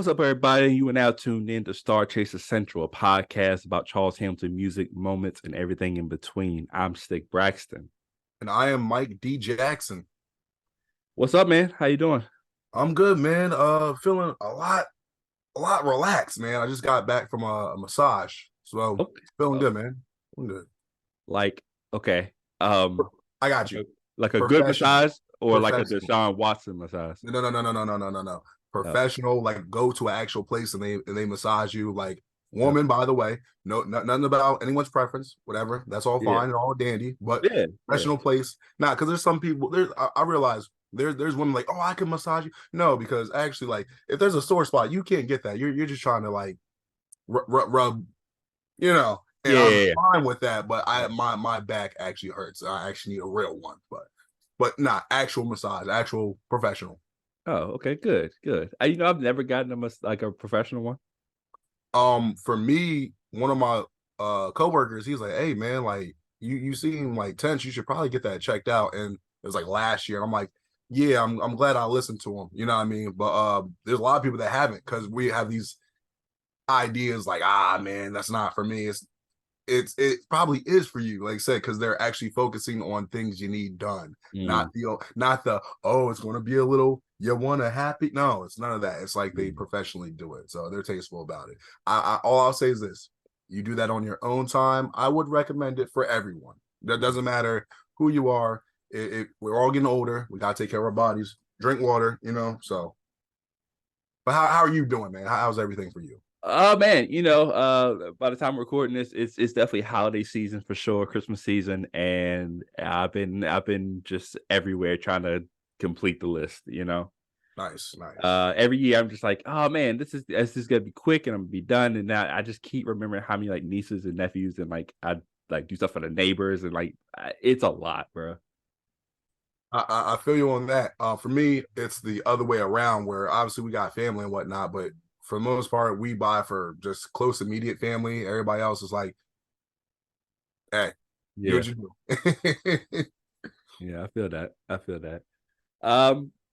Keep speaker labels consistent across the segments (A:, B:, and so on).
A: What's up, everybody? You are now tuned in to StarCHaser Central, a podcast about Charles Hamilton music, moments, and everything in between. I'm Stick Braxton.
B: And I am Mike D. Jackson.
A: What's up, man? How you doing?
B: I'm good, man. Feeling a lot relaxed, man. I just got back from a massage, so
A: Okay.
B: feeling good, man. I'm good.
A: Like, okay.
B: I got you.
A: Like a good massage or like a
B: Professional.
A: Deshaun Watson massage?
B: No. Professional, like go to an actual place and they massage you. Like woman, by the way, nothing about anyone's preference, whatever. That's all fine and all dandy. But professional place, because there's some people. I realize there's women like, oh, I can massage you. No, because actually, like if there's a sore spot, you can't get that. You're just trying to like rub, you know. And I'm fine with that, but my back actually hurts. I actually need a real one, but not actual massage, actual professional.
A: Oh, okay, good. I've never gotten a professional one.
B: For me, one of my coworkers, he's like, hey man, like you seem like tense. You should probably get that checked out. And it was like last year. And I'm like, yeah, I'm glad I listened to him. You know what I mean? But there's a lot of people that haven't because we have these ideas like, man, that's not for me. It probably is for you, like I said, because they're actually focusing on things you need done, not the oh, it's going to be a little you want to happy. No, it's none of that. It's like they professionally do it, so they're tasteful about it. I all I'll say is this: you do that on your own time. I would recommend it for everyone. That doesn't matter who you are. We're all getting older. We gotta take care of our bodies. Drink water, So, but how are you doing, man? How's everything for you?
A: Oh man, by the time we're recording this, it's definitely holiday season for sure, Christmas season, and I've been just everywhere trying to complete the list.
B: Nice.
A: Every year I'm just like, oh man, this is gonna be quick and I'm gonna be done. And now I just keep remembering how many like nieces and nephews and like I like do stuff for the neighbors and like it's a lot, bro.
B: I feel you on that. For me, it's the other way around where obviously we got family and whatnot, but for the most part, we buy for just close immediate family. Everybody else is like, hey, do what you do.
A: Yeah, I feel that.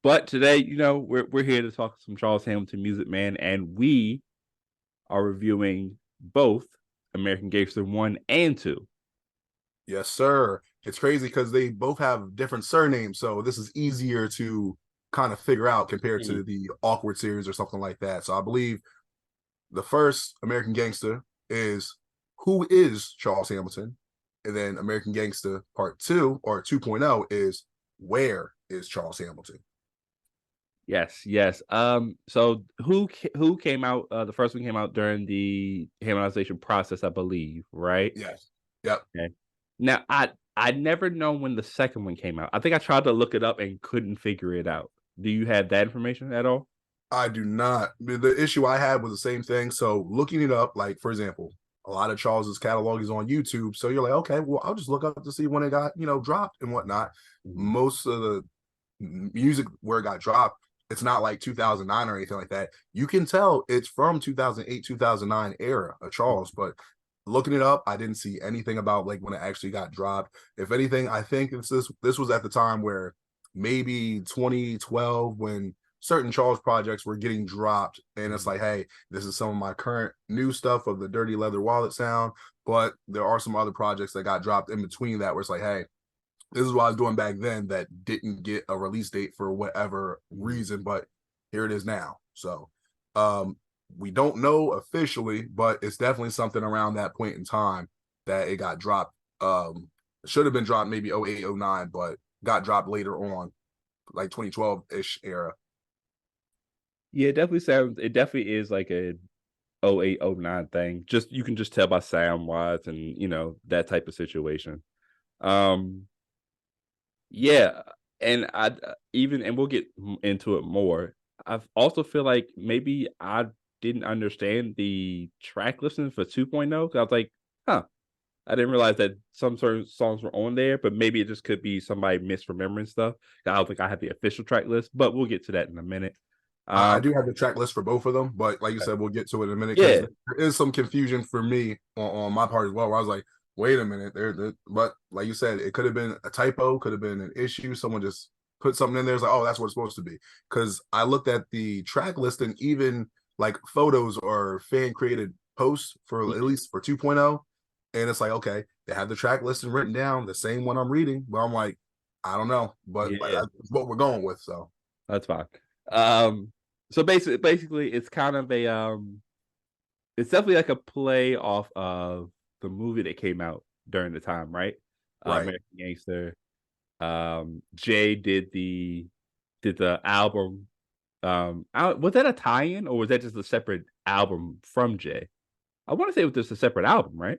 A: But today, we're here to talk some Charles Hamilton music, man, and we are reviewing both American Gangster 1 and 2.
B: Yes, sir. It's crazy because they both have different surnames, so this is easier to kind of figure out compared to the Awkward series or something like that. So I believe the first American Gangster is who is Charles Hamilton, and then American Gangster Part 2 or 2.0 is where is Charles Hamilton.
A: Yes. So who came out? The first one came out during the Hamiltonization process, I believe, right?
B: Yes. Yep.
A: Okay. Now I'd never known when the second one came out. I think I tried to look it up and couldn't figure it out. Do you have that information at all?
B: I do not. The issue I had was the same thing. So looking it up, like for example, a lot of Charles's catalog is on YouTube. So you're like, okay, well, I'll just look up to see when it got, dropped and whatnot. Most of the music where it got dropped, it's not like 2009 or anything like that. You can tell it's from 2008, 2009 era of Charles, but looking it up, I didn't see anything about like when it actually got dropped. If anything, I think this was at the time where maybe 2012 when certain Charles projects were getting dropped, and it's like, hey, this is some of my current new stuff of the Dirty Leather Wallet sound, but there are some other projects that got dropped in between that where it's like, hey, this is what I was doing back then that didn't get a release date for whatever reason, but here it is now. So we don't know officially, but it's definitely something around that point in time that it got dropped. It should have been dropped maybe 08, 09, but got dropped later on, like 2012-ish era.
A: Yeah, it definitely is like a 08, 09 thing. You can just tell by sound wise and that type of situation. Yeah, and we'll get into it more. I also feel like maybe I didn't understand the track listing for 2.0 because I was like, I didn't realize that some certain songs were on there, but maybe it just could be somebody misremembering stuff. I don't think I have the official track list, but we'll get to that in a minute.
B: I do have the track list for both of them, but like you said, we'll get to it in a minute because there is some confusion for me on my part as well, where I was like, wait a minute, but like you said, it could have been a typo, could have been an issue. Someone just put something in there. It's like, oh, that's what it's supposed to be. Because I looked at the track list, and even like photos or fan created posts for at least for 2.0. And it's like, okay, they have the track listing written down, the same one I'm reading, but I'm like, I don't know, but like
A: Yeah,
B: that's what we're going with. So
A: that's fine. So basically, it's kind of a it's definitely like a play off of the movie that came out during the time, right?
B: right.
A: American Gangster. Jay did the album. Was that a tie-in or was that just a separate album from Jay? I want to say it was just a separate album, right?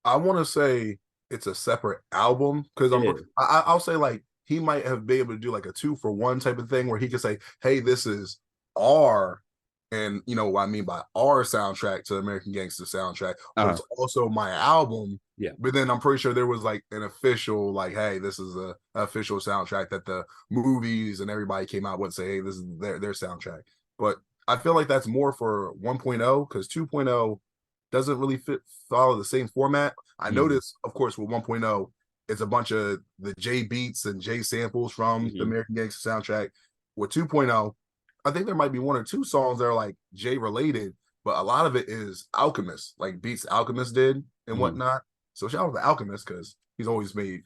B: I want to say it's a separate album because
A: It is.
B: I'll say like he might have been able to do like a 2-for-1 type of thing where he could say, "Hey, this is our," and you know what I mean by our soundtrack to American Gangster soundtrack, but
A: Uh-huh.
B: it's also my album.
A: Yeah.
B: But then I'm pretty sure there was like an official like, "Hey, this is a official soundtrack that the movies and everybody came out with." Say, "Hey, this is their soundtrack." But I feel like that's more for 1.0 because 2.0 doesn't really follow the same format. I
A: Mm-hmm.
B: noticed, of course, with 1.0, it's a bunch of the J beats and J samples from the
A: Mm-hmm.
B: American Gangster soundtrack. With 2.0, I think there might be one or two songs that are like J related, but a lot of it is Alchemist, like beats Alchemist did and
A: Mm-hmm.
B: whatnot. So shout out to Alchemist because he's always made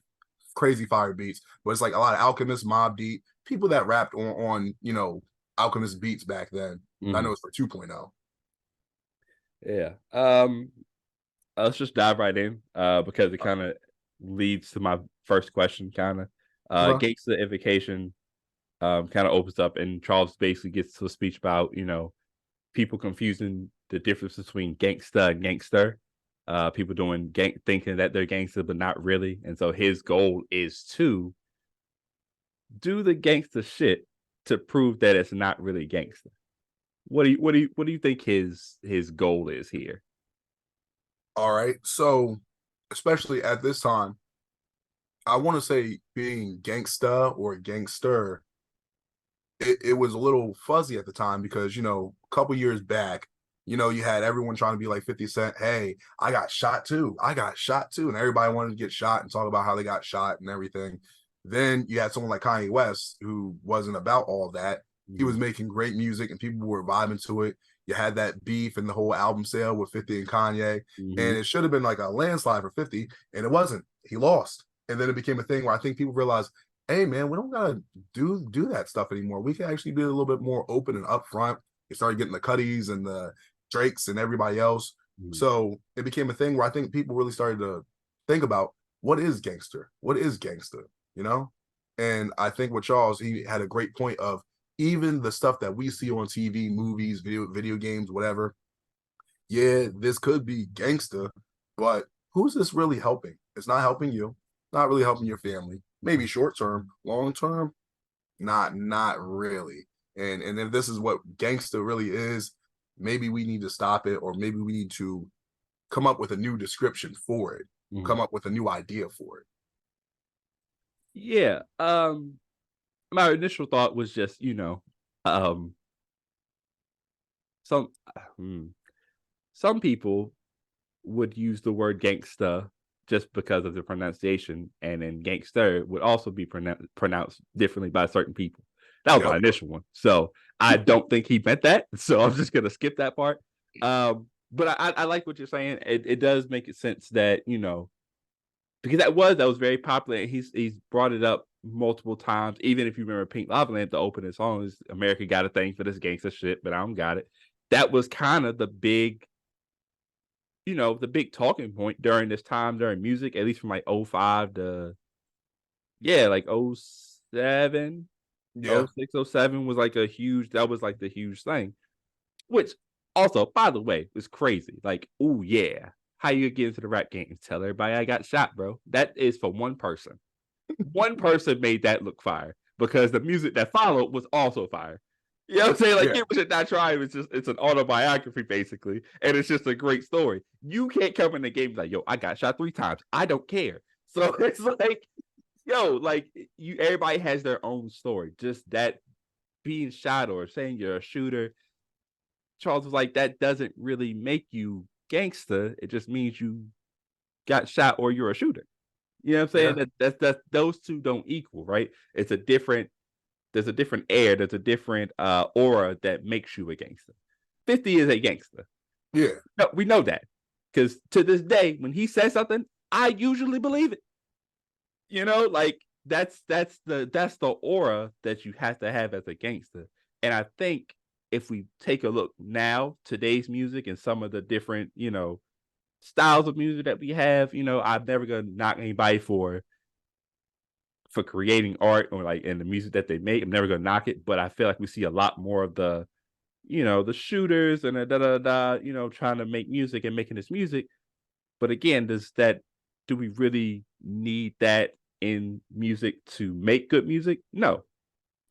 B: crazy fire beats. But it's like a lot of Alchemist, Mob Deep, people that rapped on Alchemist beats back then. I
A: Mm-hmm.
B: know it's for 2.0.
A: Yeah. Let's just dive right in, because it kind of leads to my first question, kind of.
B: Okay.
A: Gangstaification kind of opens up, and Charles basically gets to a speech about people confusing the difference between gangsta and gangster. People thinking that they're gangster, but not really. And so his goal is to do the gangster shit to prove that it's not really gangster. What do you think his goal is here?
B: All right. So, especially at this time, I want to say being gangsta or gangster, it was a little fuzzy at the time because, a couple years back, you had everyone trying to be like 50 Cent. Hey, I got shot too. I got shot too. And everybody wanted to get shot and talk about how they got shot and everything. Then you had someone like Kanye West who wasn't about all that. He was
A: Mhm,
B: making great music and people were vibing to it. You had that beef and the whole album sale with 50 and Kanye. And
A: mhm,
B: it should have been like a landslide for 50, and it wasn't. He lost. And then it became a thing where I think people realized, hey man, we don't gotta do that stuff anymore. We can actually be a little bit more open and upfront. You started getting the Cuddies and the Drakes and everybody else.
A: mhm.
B: So it became a thing where I think people really started to think about what is gangster? What is gangster? You know? And I think with Charles, he had a great point of even the stuff that we see on TV, movies, video games, whatever. Yeah, this could be gangster, but who's this really helping? It's not helping you, not really helping your family. Maybe short term, long term, not really. And if this is what gangster really is, maybe we need to stop it, or maybe we need to come up with a new description for it,
A: Mhm.
B: come up with a new idea for it.
A: Yeah. My initial thought was just, um, some hmm, some people would use the word gangsta just because of the pronunciation, and then gangster would also be pronounced differently by certain people. That was my
B: Yep.
A: initial one. So I don't think he meant that. So I'm just gonna skip that part. But I like what you're saying. It does make it sense that because that was very popular. And he's brought it up multiple times. Even if you remember Pink Lava Lamp, the opening song is "America Got a Thing for This Gangsta Shit," but I don't got it. That was kind of the big talking point during this time during music, at least from like '05 to yeah, like '07,
B: Yeah.
A: '06, '07 was like that was like the huge thing. Which also, by the way, was crazy. Like, oh yeah, how you get into the rap game? Tell everybody I got shot, bro. That is for one person. One person made that look fire because the music that followed was also fire. You know what I'm saying? Like,
B: Yeah.
A: Get Rich or Die Trying it's an autobiography basically, and it's just a great story. You can't come in the game like, yo, I got shot 3 times. I don't care. So it's like, yo, like everybody has their own story. Just that being shot or saying you're a shooter, Charles was like, that doesn't really make you gangster. It just means you got shot or you're a shooter. You know what I'm saying?
B: Yeah.
A: That's those two don't equal, right? There's a different air, there's a different aura that makes you a gangster. 50 is a gangster.
B: Yeah.
A: No, we know that because to this day, when he says something, I usually believe it. Like that's the aura that you have to have as a gangster. And I think if we take a look now, today's music and some of the different, styles of music that we have, I'm never gonna knock anybody for creating art or like in the music that they make. I'm never gonna knock it, but I feel like we see a lot more of the shooters and the da da da, trying to make music and making this music. But again, do we really need that in music to make good music? No.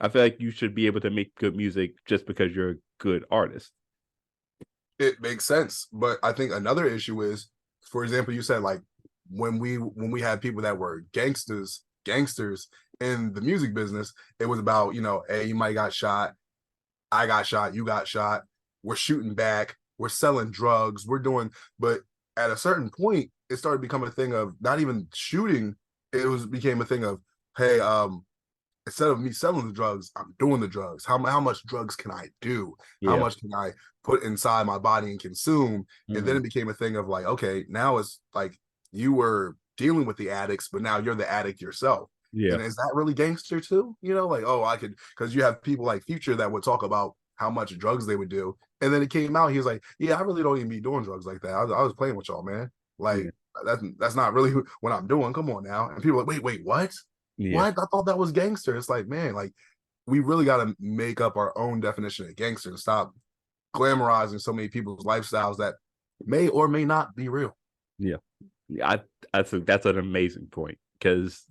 A: I feel like you should be able to make good music just because you're a good artist.
B: It makes sense. But I think another issue is, for example, you said like when we had people that were gangsters in the music business, it was about, hey, you might got shot, I got shot, you got shot, we're shooting back, we're selling drugs, we're doing, but at a certain point, it started becoming a thing of not even shooting, became a thing of, hey, instead of me selling the drugs, I'm doing the drugs. How much drugs can I do? How
A: Yeah.
B: much can I put inside my body and consume? And then
A: Mm-hmm.
B: it became a thing of like, okay, now it's like you were dealing with the addicts, but now you're the addict yourself.
A: Yeah.
B: And is that really gangster too? Like, oh, I could, because you have people like Future that would talk about how much drugs they would do. And then it came out, he was like, yeah, I really don't even be doing drugs like that. I was playing with y'all, man.
A: Yeah.
B: Like, that's not really what I'm doing. Come on now. And people are like, wait, what?
A: Yeah.
B: What? I thought that was gangster. It's like, man, like we really got to make up our own definition of gangster and stop glamorizing so many people's lifestyles that may or may not be real.
A: Yeah. Yeah. I think that's an amazing point because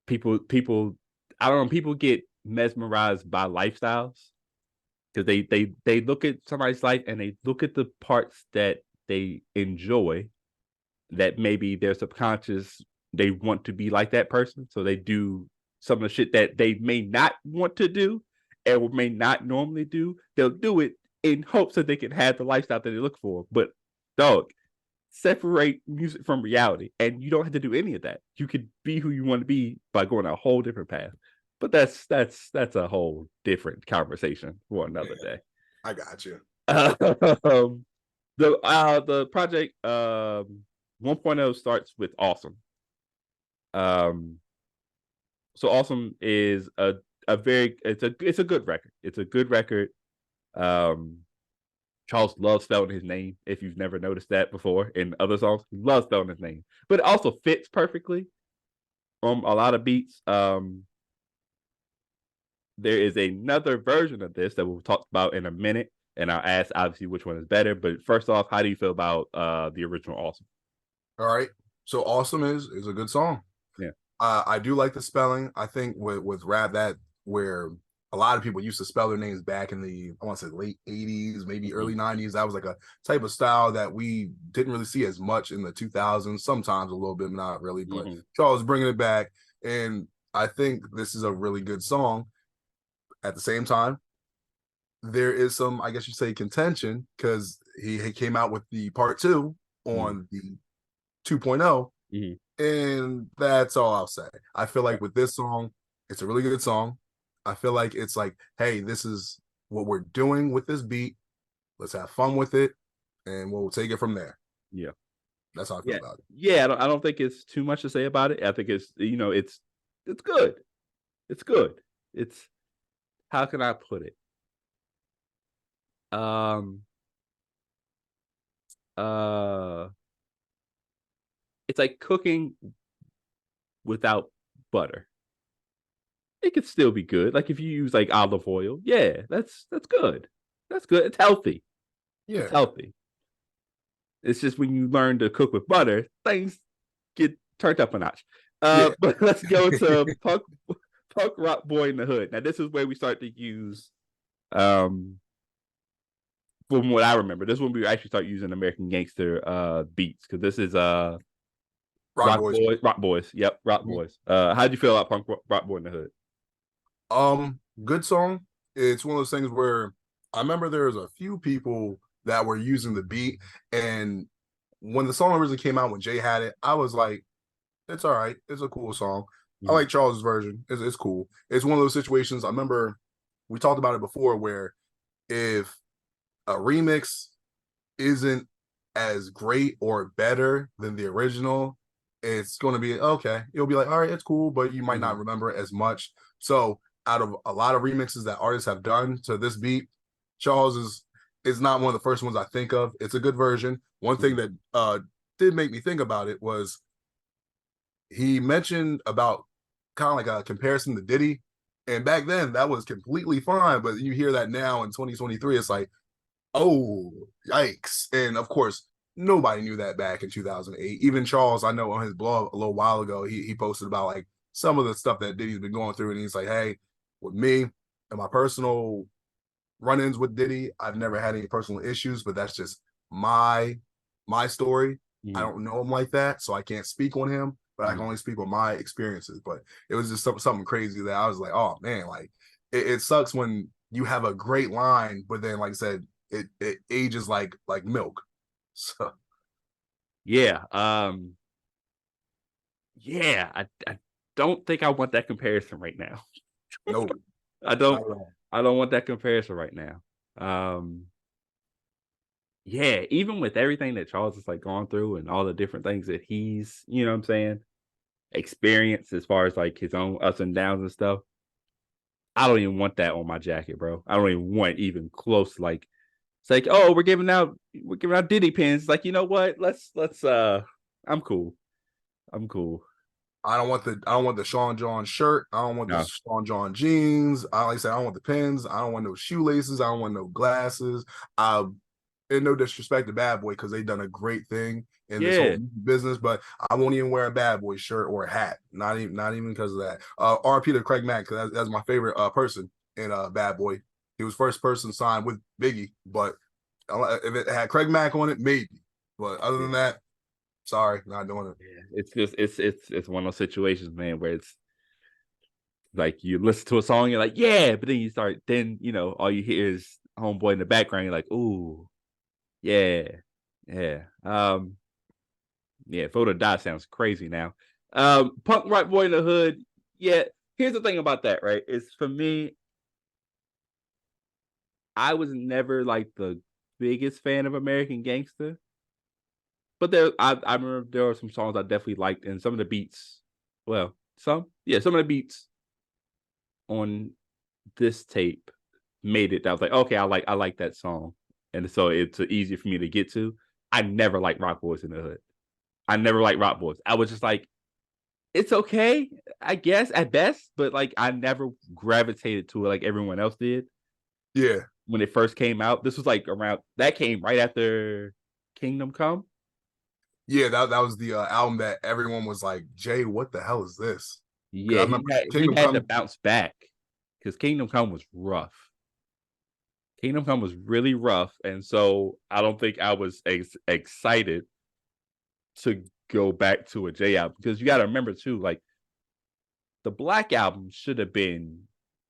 A: people I don't know, people get mesmerized by lifestyles because they look at somebody's life and they look at the parts that they enjoy that maybe their subconscious they want to be like that person, so they do some of the shit that they may not want to do and may not normally do. They'll do it in hopes that they can have the lifestyle that they look for. But dog, separate music from reality, and you don't have to do any of that. You could be who you want to be by going a whole different path. But that's a whole different conversation for another
B: Yeah,
A: day.
B: I got you.
A: Um, the project 1.0 starts with awesome. Um, so awesome is a very it's a good record. It's a good record. Um, Charles loves spelling his name. If you've never noticed that before in other songs, he loves spelling his name, but it also fits perfectly on a lot of beats. There is another version of this that we'll talk about in a minute, and I'll ask obviously which one is better. But first off, how do you feel about the original Awesome?
B: All right. So awesome is a good song.
A: Yeah.
B: I do like the spelling. I think with rap that where a lot of people used to spell their names back in the I want to say late 80s, maybe
A: Mm-hmm.
B: early 90s. That was like a type of style that we didn't really see as much in the 2000s. Sometimes a little bit, not really. But
A: Mm-hmm.
B: Charles bringing it back, and I think this is a really good song. At the same time, there is some, I guess you say, contention because he came out with the part two
A: Mm-hmm.
B: on the 2.0.
A: Mm-hmm.
B: And that's all I'll say. I feel like with this song, it's a really good song. I feel like it's like, hey, this is what we're doing with this beat. Let's have fun with it, and we'll take it from there.
A: Yeah.
B: That's how I feel
A: Yeah.
B: about it.
A: Yeah. I don't think it's too much to say about it. I think it's good. It's good. It's how can I put it? Um uh it's like cooking without butter. It could still be good. Like if you use like olive oil, yeah, that's good. That's good. It's healthy. It's
B: Yeah,
A: healthy. It's just when you learn to cook with butter, things get turned up a notch.
B: yeah.
A: But let's go to punk rock boy in the hood. Now this is where we start to use um from what I remember, this is when we actually start using American Gangster beats because this is
B: Rock Boys.
A: Rock Boys. Yep, Rock Boys. How'd you feel about Punk Rock Boy in the Hood?
B: Good song. It's one of those things where I remember there was a few people that were using the beat, and when the song originally came out, when Jay had it, I was like, it's all right. It's a cool song. I
A: Mhm.
B: like Charles's version. It's cool. It's one of those situations. I remember we talked about it before where if a remix isn't as great or better than the original, it's going to be okay. You'll be like, all right, it's cool, but you might not
A: Mhm.
B: remember it as much. So, out of a lot of remixes that artists have done to this beat, Charles is not one of the first ones I think of. It's a good version. One thing
A: Mhm.
B: that did make me think about it was he mentioned about kind of like a comparison to Diddy. And back then that was completely fine. But you hear that now in 2023, it's like, oh, yikes. And of course, nobody knew that back in 2008. Even Charles, I know on his blog a little while ago, he posted about like some of the stuff that Diddy's been going through. And he's like, hey, with me and my personal run-ins with Diddy, I've never had any personal issues, but that's just my my story. I
A: Mhm.
B: don't know him like that, so I can't speak on him, but I can
A: Mhm.
B: only speak on my experiences. But it was just something crazy that I was like, oh man, like it sucks when you have a great line, but then like I said, it ages like milk. So
A: Yeah. Yeah. I don't think I want that comparison right now.
B: no,
A: I
B: not
A: don't.
B: at all.
A: I don't want that comparison right now. Um, yeah, even with everything that Charles has like gone through and all the different things that he's, you know what I'm saying, experienced as far as like his own ups and downs and stuff. I don't even want that on my jacket, bro. I don't even want even close. Like it's like, oh, we're giving out Diddy pins. Like, you know what? Let's I'm cool. I'm cool.
B: I don't want the Sean John shirt. I don't want the
A: No.
B: Sean John jeans. I like I said, I don't want the pins. I don't want no shoelaces. I don't want no glasses. Uh, and no disrespect to Bad Boy because they done a great thing in this whole
A: Yeah.
B: business, but I won't even wear a Bad Boy shirt or a hat. Not even because of that. RP to Craig Mack because that's my favorite person in Bad Boy. He was first person signed with Biggie, but if it had Craig Mack on it, maybe. But other
A: Yeah.
B: than that, sorry, not doing it.
A: Yeah. It's just it's one of those situations, man, where it's like you listen to a song, you're like, yeah, but then you start, then all you hear is homeboy in the background. You're like, ooh, yeah, yeah, yeah. Vote or die sounds crazy now. Punk rock boy in the hood. Yeah. Here's the thing about that, right? Is for me, I was never like the biggest fan of American Gangster, but I remember there were some songs I definitely liked, and some of the beats. Well, some of the beats on this tape made it. I was like, okay, I like that song, and so it's easier for me to get to. I never liked Rock Boys in the Hood. I never liked Rock Boys. I was just like, it's okay, I guess at best, but like I never gravitated to it like everyone else did
B: Yeah,
A: when it first came out. This was like around that came right after Kingdom Come.
B: yeah, that was the album that everyone was like, Jay, what the hell is this? Because I
A: Yeah, he
B: remember
A: had he
B: Kingdom
A: had to
B: Come.
A: bounce back because Kingdom Come was rough. Kingdom Come was really rough, and so I don't think I was excited to go back to a J album because you got to remember too, like the Black album should have been,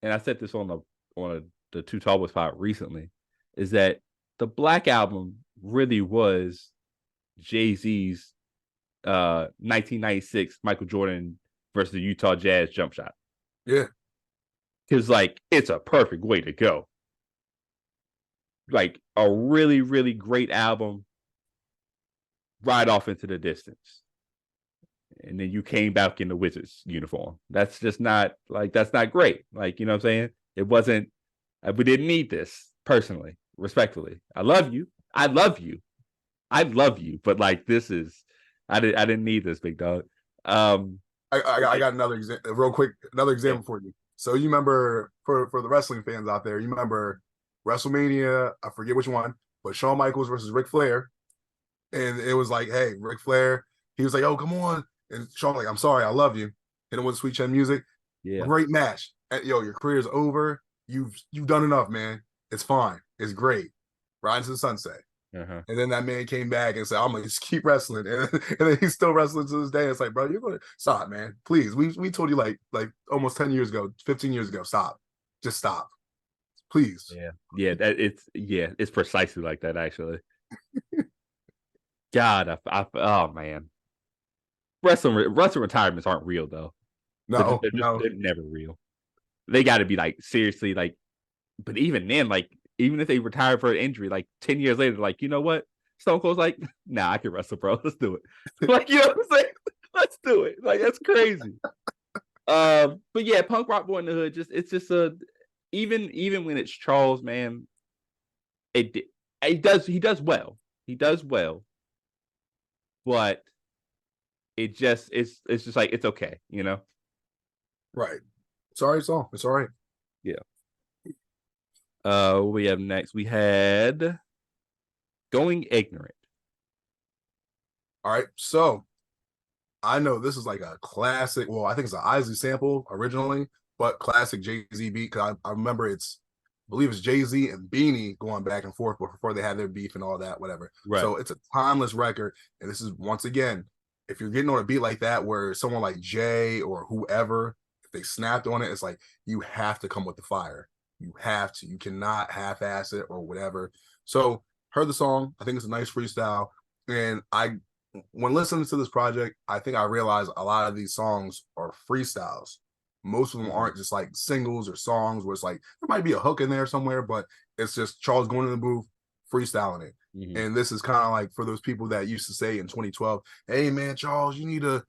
A: and I said this on the Two Tall Boys pod recently, is that the Black album really was Jay Z's 1996 Michael Jordan versus the Utah Jazz jump shot.
B: Yeah,
A: Because like it's a perfect way to go. Like a really, really great album right off into the distance. And then you came back in the Wizards uniform. That's just not like that's not great. Like, you know what I'm saying? It wasn't we didn't need this personally, respectfully. I love you. I love you. I love you. But like this is I didn't need this, big dog. Um
B: I got another example, real quick, another
A: yeah,
B: example for you. So you remember for the wrestling fans out there, you remember WrestleMania? I forget which one, but Shawn Michaels versus Ric Flair, and it was like, hey, Ric Flair, he was like, oh, come on, and Shawn like, I'm sorry, I love you, and it was Sweet Chin Music,
A: yeah.
B: great match. And, yo, your career's over. You've done enough, man. It's fine. It's great. Ride into the sunset.
A: Uh-huh.
B: And then that man came back and said, I'm gonna just keep wrestling. And then he's still wrestling to this day. It's like, bro, you're gonna stop, man. Please. We told you like almost 10 years ago, 15 years ago. Stop. Just stop. Please.
A: Yeah. Yeah, it's precisely like that actually. God, oh man. Wrestling retirements aren't real though. They're just
B: No,
A: they're just
B: no.
A: they're never real. They got to be like seriously like, but even then, like even if they retire for an injury, like 10 years later, like, you know what? Stone Cold's like, nah, I can wrestle, bro. Let's do it. Like, you know what I'm saying? Let's do it. Like, that's crazy. But yeah, punk rock boy in the hood, it's just a even when it's Charles, man, it he does well. He does well, but it's just like it's okay, you know?
B: Right. It's all right song. It's all right.
A: Yeah. What we have next? We had Going Ignorant.
B: All right. So I know this is like a classic. Well, I think it's an Isley sample originally, but classic Jay-Z beat. Cause I remember I believe it's Jay-Z and Beanie going back and forth before they had their beef and all that, whatever.
A: Right.
B: So it's a timeless record. And this is once again, if you're getting on a beat like that, where someone like Jay or whoever, if they snapped on it, it's like you have to come with the fire. You have to. You cannot half-ass it or whatever. So heard the song. I think it's a nice freestyle. And when listening to this project, I think I realized a lot of these songs are freestyles. Most of them aren't just like singles or songs where it's like there might be a hook in there somewhere, but it's just Charles going in the booth, freestyling it. And this is kind of like for those people that used to say in 2012, "Hey man, Charles, you need to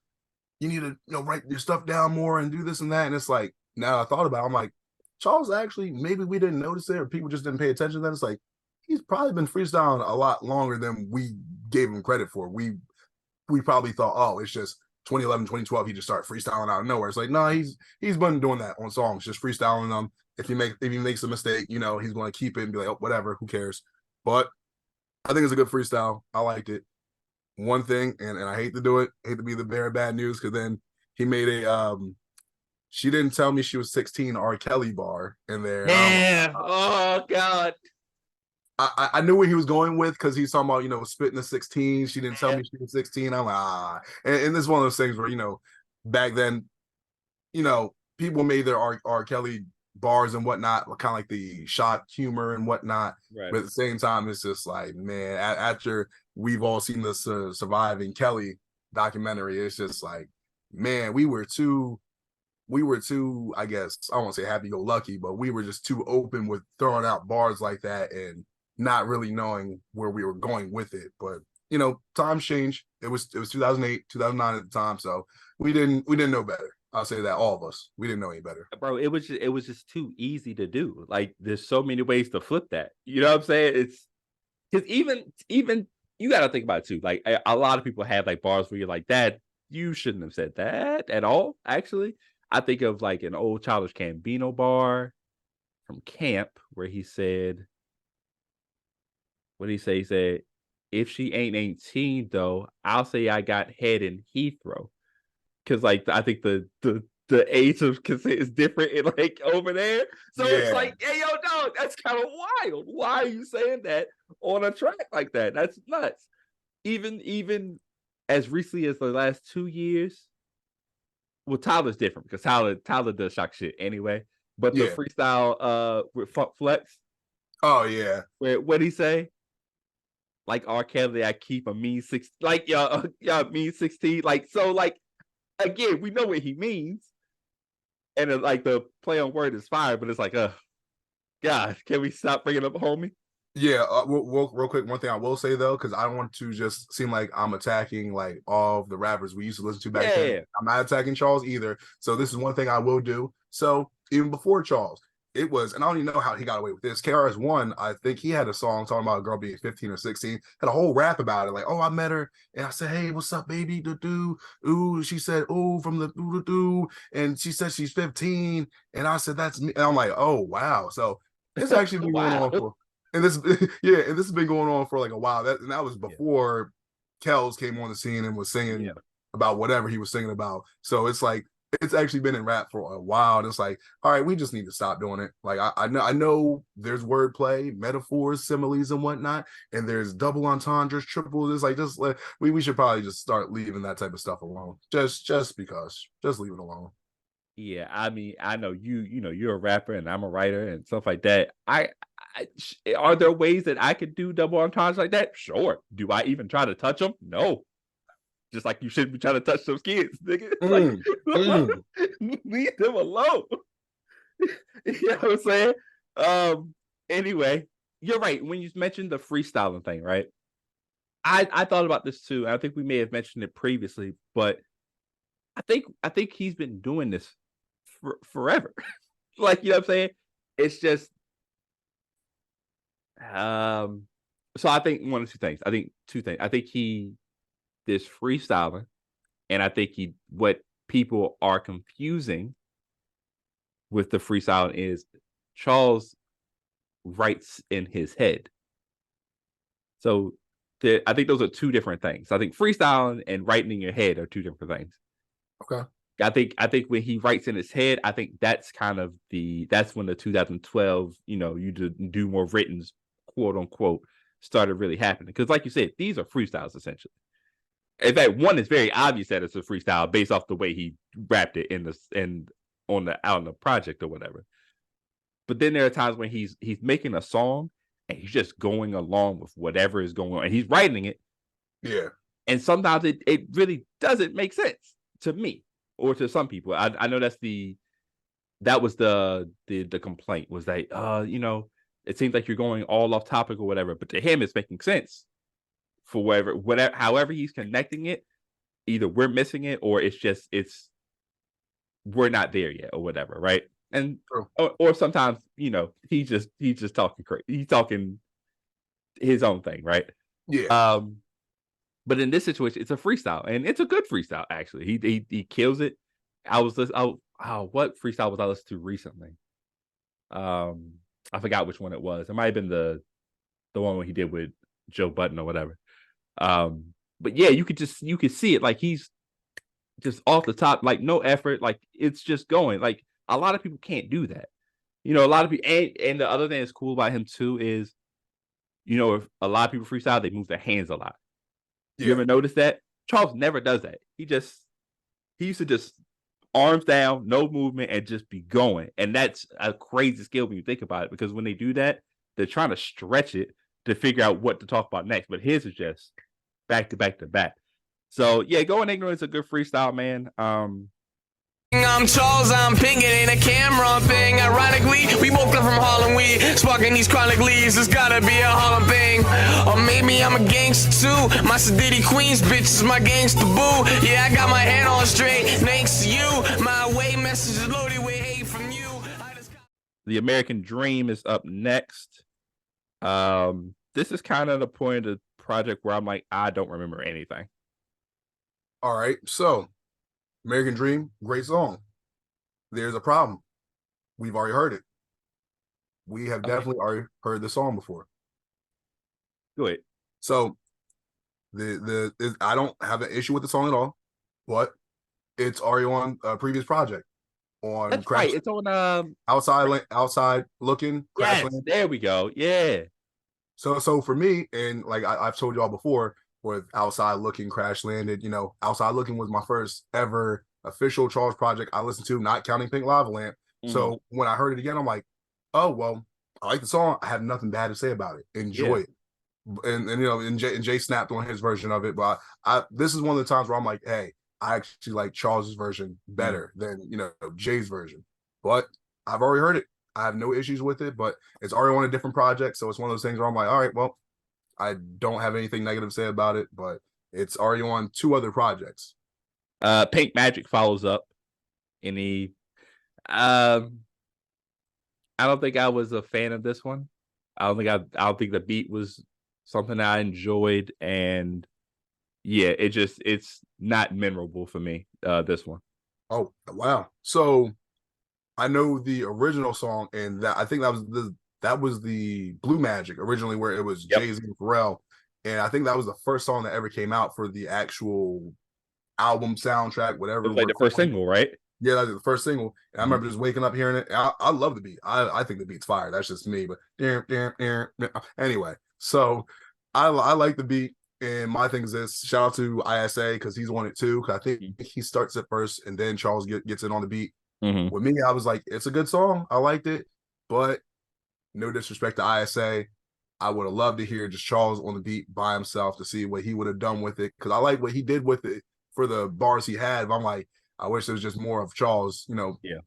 B: write your stuff down more and do this and that." And it's like now I thought about it, I'm like, Charles actually maybe we didn't notice it or people just didn't pay attention to that. It's like he's probably been freestyling a lot longer than we gave him credit for. We probably thought, oh, it's just 2011, 2012, he just started freestyling out of nowhere. It's like, no, he's been doing that on songs, just freestyling them. If he makes a mistake, he's going to keep it and be like, oh, whatever, who cares? But I think it's a good freestyle. I liked it. One thing, and I hate to do it, hate to be the bearer of bad news, because then he made a she didn't tell me she was 16 R. Kelly bar in there.
A: Yeah. Oh God.
B: I knew where he was going with because he's talking about, spitting the 16. She didn't tell me she was 16. I'm like, and this is one of those things where, back then, people made their R. Kelly bars and whatnot, kind of like the shock humor and whatnot.
A: Right.
B: But at the same time, it's just like, man, after we've all seen this Surviving Kelly documentary, it's just like, man, we were too, I guess, I won't say happy go lucky, but we were just too open with throwing out bars like that and not really knowing where we were going with it. But times change. It was 2008, 2009 at the time, so we didn't know better. I'll say that, all of us, we didn't know any better.
A: Bro, it was just too easy to do. Like there's so many ways to flip that. You know what I'm saying? It's because even you got to think about it too. Like a lot of people have like bars where you're like, that you shouldn't have said that at all. Actually, I think of like an old Childish Gambino bar from Camp where he said, what did he say? He said, if she ain't 18 though, I'll say I got head in Heathrow. Cause like I think the age of consent is different in like over there. So it's like, hey yo, dog, that's kind of wild. Why are you saying that on a track like that? That's nuts. Even as recently as the last 2 years, well, Tyler's different because Tyler does shock shit anyway. But the freestyle with Funk Flex.
B: Oh yeah.
A: What did he say? Like R. Kelly, I keep a mean 16, like y'all mean 16. Like, so like again, we know what he means. And like the play on word is fire, but it's like, God, can we stop bringing up homie?
B: Yeah, real quick, one thing I will say though, because I don't want to just seem like I'm attacking like all of the rappers we used to listen to back then. I'm not attacking Charles either. So this is one thing I will do. So even before Charles, it was, and I don't even know how he got away with this. KRS-One, I think he had a song talking about a girl being 15 or 16, had a whole rap about it. Like, oh, I met her and I said, hey, what's up, baby? Do. Ooh, she said, ooh, from the do. And she said she's 15. And I said, that's me. And I'm like, oh, wow. So it's actually been going on for, and this, and this has been going on for like a while. That was before Kells came on the scene and was singing about whatever he was singing about. So it's like, it's actually been in rap for a while, and it's like, all right, we just need to stop doing it. Like I know there's wordplay, metaphors, similes, and whatnot, and there's double entendres, triples. It's like we should probably just start leaving that type of stuff alone. Just because, just leave it alone.
A: Yeah, I mean, I know you're a rapper and I'm a writer and stuff like that. Are there ways that I could do double entendres like that? Sure. Do I even try to touch them? No. Just like you shouldn't be trying to touch those kids, nigga. Leave them alone. You know what I'm saying? Anyway, you're right. When you mentioned the freestyling thing, right? I thought about this too. I think we may have mentioned it previously, but I think he's been doing this forever. Like, you know what I'm saying? It's just um so I think one of two things. I think two things. I think he this freestyling, and I think he what people are confusing with the freestyling is Charles writes in his head. So I think those are two different things. I think freestyling and writing in your head are two different things.
B: Okay.
A: I think when he writes in his head, I think that's kind of that's when the 2012, you do more writtens, quote unquote, started really happening. Because like you said, these are freestyles essentially. In fact, one is very obvious that it's a freestyle based off the way he rapped it out on the project or whatever. But then there are times when he's making a song and he's just going along with whatever is going on, and he's writing it.
B: Yeah.
A: And sometimes it really doesn't make sense to me or to some people. I know that was the complaint was that it seems like you're going all off topic or whatever, but to him it's making sense for whatever however he's connecting it. Either we're missing it or it's we're not there yet or whatever, right? And or sometimes he's just talking crazy. He's talking his own thing, right?
B: Yeah.
A: But in this situation, it's a freestyle, and it's a good freestyle actually. He kills it. I was listening. What freestyle was I listening to recently? I forgot which one it was. It might have been the one when he did with Joe Budden or whatever. But yeah, you could see it like he's just off the top, like no effort, like it's just going. Like a lot of people can't do that. A lot of people, and the other thing that's cool about him too is, if a lot of people freestyle, they move their hands a lot. You
B: Yeah.
A: ever notice that? Charles never does that. He used to just arms down, no movement, and just be going. And that's a crazy skill when you think about it, because when they do that, they're trying to stretch it to figure out what to talk about next. But his is just back to back to back. So yeah, Going Ignorant is a good freestyle, man.
C: I'm Charles, I'm pinging in a camera thing. Ironically, we both come from Harlem, we sparking these chronic leaves. It's gotta be a Harlem thing. Or maybe I'm a gangster too. My Sadiddy Queens bitch is my gangster boo. Yeah, I got my head on straight, thanks to you. My way message is loaded with hate from you.
A: The American Dream is up next. This is kind of the point of the project where I'm like, I don't remember anything.
B: All right, so American Dream, great song. There's a problem. We've already heard it. We have definitely already heard the song before.
A: Go ahead.
B: So I don't have an issue with the song at all, but it's already on a previous project on
A: That's
B: Crash.
A: right. It's on
B: outside looking.
A: Yes, there we go. Yeah.
B: So for me, and like I've told y'all before, with Outside Looking, Crash Landed, Outside Looking was my first ever official Charles project I listened to, not counting Pink Lava Lamp. So when I heard it again, I'm like, oh, well, I like the song. I have nothing bad to say about it. Enjoy it. And Jay snapped on his version of it. But this is one of the times where I'm like, hey, I actually like Charles's version better than, Jay's version. But I've already heard it. I have no issues with it, but it's already on a different project. So it's one of those things where I'm like, all right, well, I don't have anything negative to say about it, but it's already on 2 other projects.
A: Pink Magic follows up in I don't think I was a fan of this one. I don't think the beat was something I enjoyed, and yeah, it's not memorable for me, this one.
B: Oh, wow. So I know the original song, and I think that was the Blue Magic originally, where it was Jay-Z and Pharrell. And I think that was the first song that ever came out for the actual album soundtrack, whatever.
A: It was like the first single, right?
B: Yeah, that was the first single. And I remember just waking up hearing it. I love the beat. I think the beat's fire. That's just me. But anyway, so I like the beat. And my thing is this: shout out to ISA because he's on it too. Because I think he starts it first, and then Charles gets in on the beat. With me, I was like, it's a good song. I liked it, but no disrespect to ISA, I would have loved to hear just Charles on the beat by himself to see what he would have done with it. Because I like what he did with it for the bars he had. But I'm like, I wish there was just more of Charles,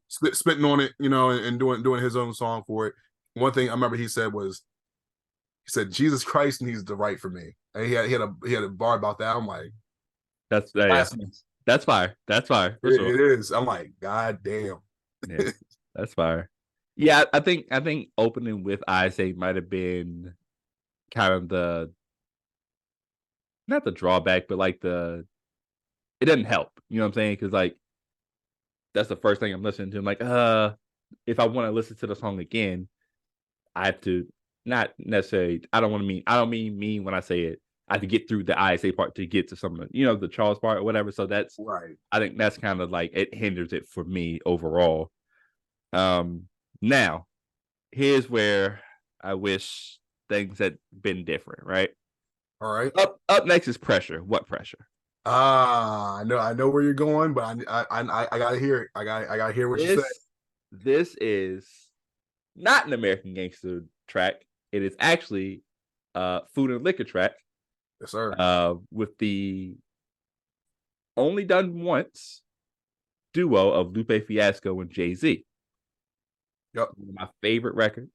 B: spitting on it, and doing his own song for it. One thing I remember he said was, He said, Jesus Christ needs to write for me. And he had a bar about that. I'm like,
A: yeah. That's fire. That's fire for sure.
B: It is. I'm like, God damn.
A: Yeah, that's fire. Yeah, I think opening with ISA might have been kind of the not the drawback, but like it doesn't help. You know what I'm saying? Because like that's the first thing I'm listening to. I'm like, if I want to listen to the song again, I have to not necessarily. I don't mean when I say it. I have to get through the ISA part to get to some of the Charles part or whatever. So that's
B: right.
A: I think that's kind of like it hinders it for me overall. Now here's where I wish things had been different, right?
B: All right.
A: Up next is Pressure. What Pressure?
B: I know where you're going, but I gotta hear it. I gotta hear what you say.
A: This is not an American Gangster track. It is actually Food and Liquor track.
B: Yes, sir.
A: With the only done once duo of Lupe Fiasco and Jay-Z.
B: Yep.
A: One of my favorite records.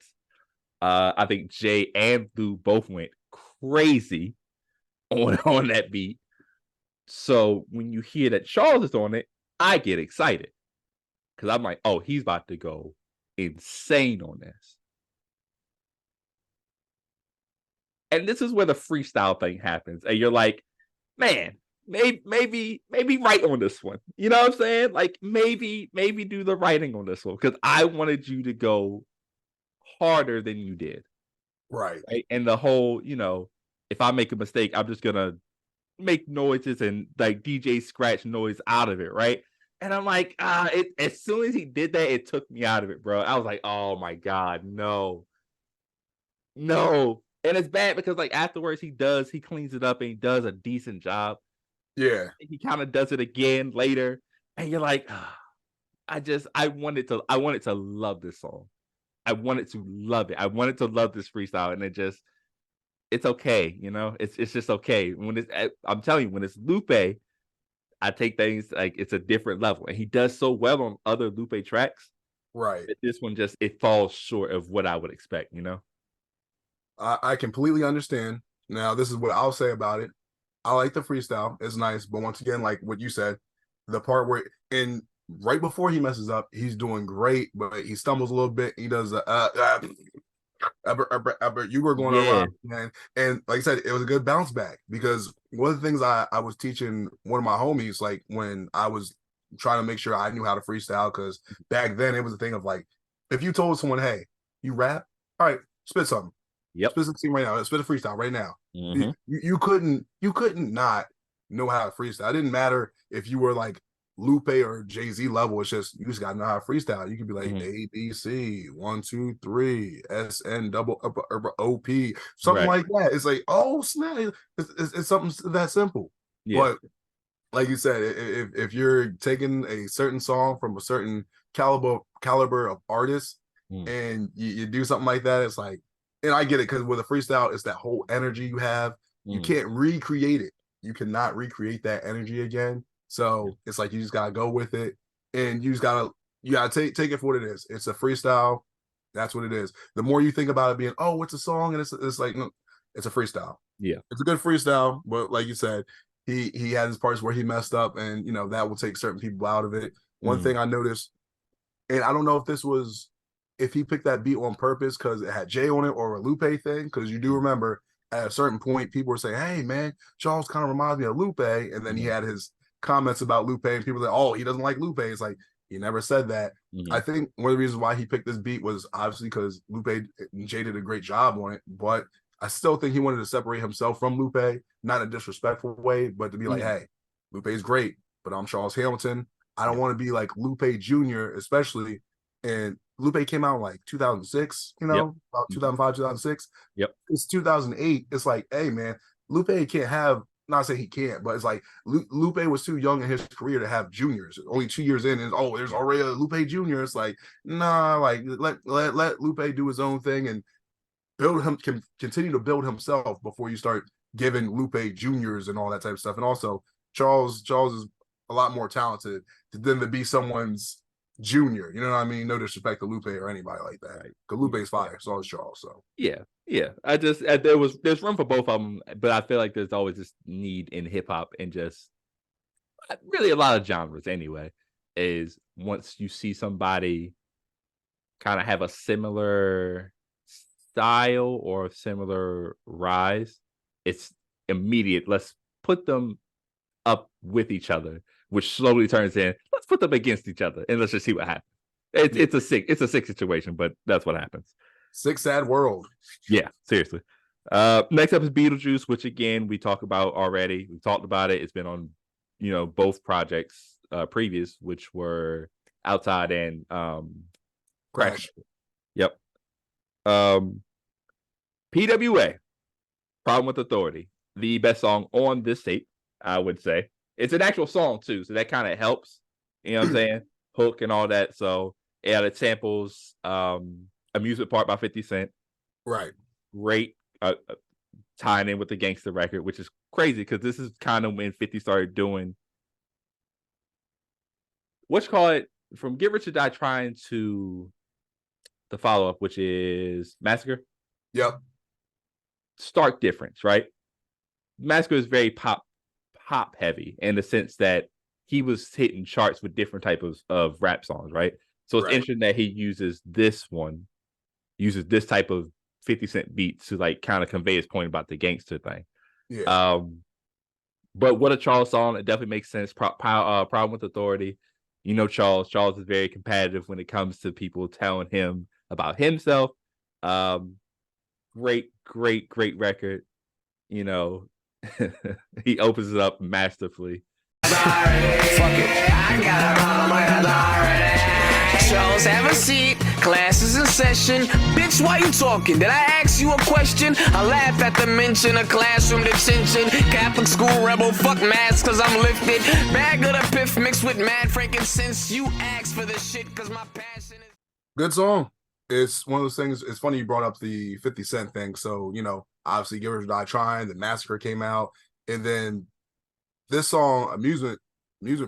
A: I think Jay and Lou both went crazy on that beat. So when you hear that Charles is on it, I get excited. Because I'm like, oh, he's about to go insane on this. And this is where the freestyle thing happens. And you're like, man, maybe write on this one. You know what I'm saying? Like maybe do the writing on this one. Because I wanted you to go harder than you did.
B: Right.
A: And the whole, if I make a mistake, I'm just gonna make noises and like DJ scratch noise out of it, right? And I'm like, as soon as he did that, it took me out of it, bro. I was like, oh my God, no. And it's bad because like afterwards he cleans it up and he does a decent job.
B: Yeah.
A: He kind of does it again later. And you're like, I wanted to love this song. I wanted to love it. I wanted to love this freestyle. And it's okay, it's just okay. I'm telling you, when it's Lupe, I take things like it's a different level. And he does so well on other Lupe tracks.
B: Right.
A: But this one it falls short of what I would expect,
B: I completely understand. Now, this is what I'll say about it. I like the freestyle. It's nice. But once again, like what you said, the part where right before he messes up, he's doing great, but he stumbles a little bit. He does you were going around, man. And like I said, it was a good bounce back because one of the things I was teaching one of my homies, like when I was trying to make sure I knew how to freestyle, because back then it was a thing of like, if you told someone, hey, you rap, all right, spit something.
A: Yep.
B: Spit something right now. Spit a freestyle right now.
A: Mm-hmm.
B: You couldn't not know how to freestyle. It didn't matter if you were like Lupe or Jay-Z level. It's just you just gotta know how to freestyle. You could be like A B C 1 2 3 S N double O P something like that. It's like, oh snap! It's something that simple. Yeah. But like you said, if you're taking a certain song from a certain caliber of artists and you do something like that, it's like, and I get it, because with a freestyle, it's that whole energy you have. You can't recreate it. You cannot recreate that energy again. So it's like you just gotta go with it, and you gotta take it for what it is. It's a freestyle. That's what it is. The more you think about it being, oh, it's a song, and it's like, no, it's a freestyle.
A: Yeah, it's
B: a good freestyle, but like you said, he had his parts where he messed up, and that will take certain people out of it. One thing I noticed, and I don't know if he picked that beat on purpose because it had Jay on it or a Lupe thing, because you do remember at a certain point people were saying, hey man, Charles kind of reminds me of Lupe, and then he had his comments about Lupe and people like, oh, he doesn't like Lupe. It's like, he never said that. I think one of the reasons why he picked this beat was obviously because Lupe and Jay did a great job on it, but I still think he wanted to separate himself from Lupe, not in a disrespectful way, but to be like, hey, Lupe's great, but I'm Charles Hamilton. I don't want to be like Lupe Jr., especially. And Lupe came out in like 2006, about 2005, 2006.
A: Yep.
B: It's 2008. It's like, hey, man, Lupe can't have, not saying he can't, but it's like Lupe was too young in his career to have juniors. Only 2 years in, and there's already a Lupe Jr. It's like, nah, like let Lupe do his own thing and continue to build himself before you start giving Lupe juniors and all that type of stuff. And also, Charles is a lot more talented than to be someone's junior. You know what I mean? No disrespect to Lupe or anybody like that. Because Lupe's fire, so is Charles. So
A: yeah, Yeah, there's room for both of them, but I feel like there's always this need in hip hop and just really a lot of genres anyway. Is once you see somebody kind of have a similar style or similar rise, it's immediate. Let's put them up with each other, which slowly turns in. Let's put them against each other and let's just see what happens. It's a sick situation, but that's what happens.
B: Sick sad world.
A: Yeah, seriously. Next up is Beetlejuice, which again we talked about already. We talked about it. It's been on, both projects previous, which were Outside and Crash. Yep. PWA, Problem with Authority, the best song on this tape, I would say. It's an actual song too, so that kind of helps. You know what I'm saying? Hook and all that. So yeah, it samples Amusement Park by 50 Cent.
B: Right.
A: Great tying in with the Gangsta record, which is crazy because this is kind of when 50 started doing from Get Rich or Die Trying to the follow-up, which is Massacre.
B: Yep.
A: Stark difference, right? Massacre is very pop heavy in the sense that he was hitting charts with different types of rap songs, right? So it's interesting that he uses this type of 50 Cent beat to like kind of convey his point about the gangster thing.
B: Yeah.
A: But what a Charles song, it definitely makes sense. Problem with Authority. Charles is very competitive when it comes to people telling him about himself. Great record. He opens it up masterfully.
C: Fuck it. I got a problem with authority. Charles, have a seat. Class is in session. Bitch, why you talking? Did I ask you a question? I laugh at the mention of classroom detention. Catholic school rebel, fuck mass cause I'm lifted. Bag of the piff mixed with mad frankincense. You asked for this shit cause my passion is...
B: Good song. It's one of those things. It's funny you brought up the 50 Cent thing. So, obviously Get Rich or Die Trying, the Massacre came out. And then this song, Amusement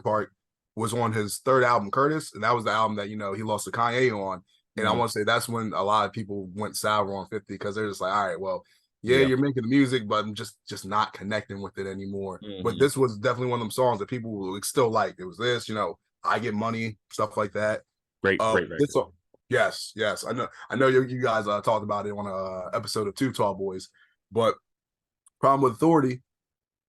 B: Park, was on his third album, Curtis. And that was the album that, he lost to Kanye on. And I want to say that's when a lot of people went sour on 50 because they're just like, all right, well, yeah, you're making the music, but I'm just not connecting with it anymore. But this was definitely one of them songs that people would still like. It was this, I Get Money, stuff like that.
A: Great record.
B: This song, yes. I know you guys talked about it on a episode of Two Tall Boys, but Problem with Authority,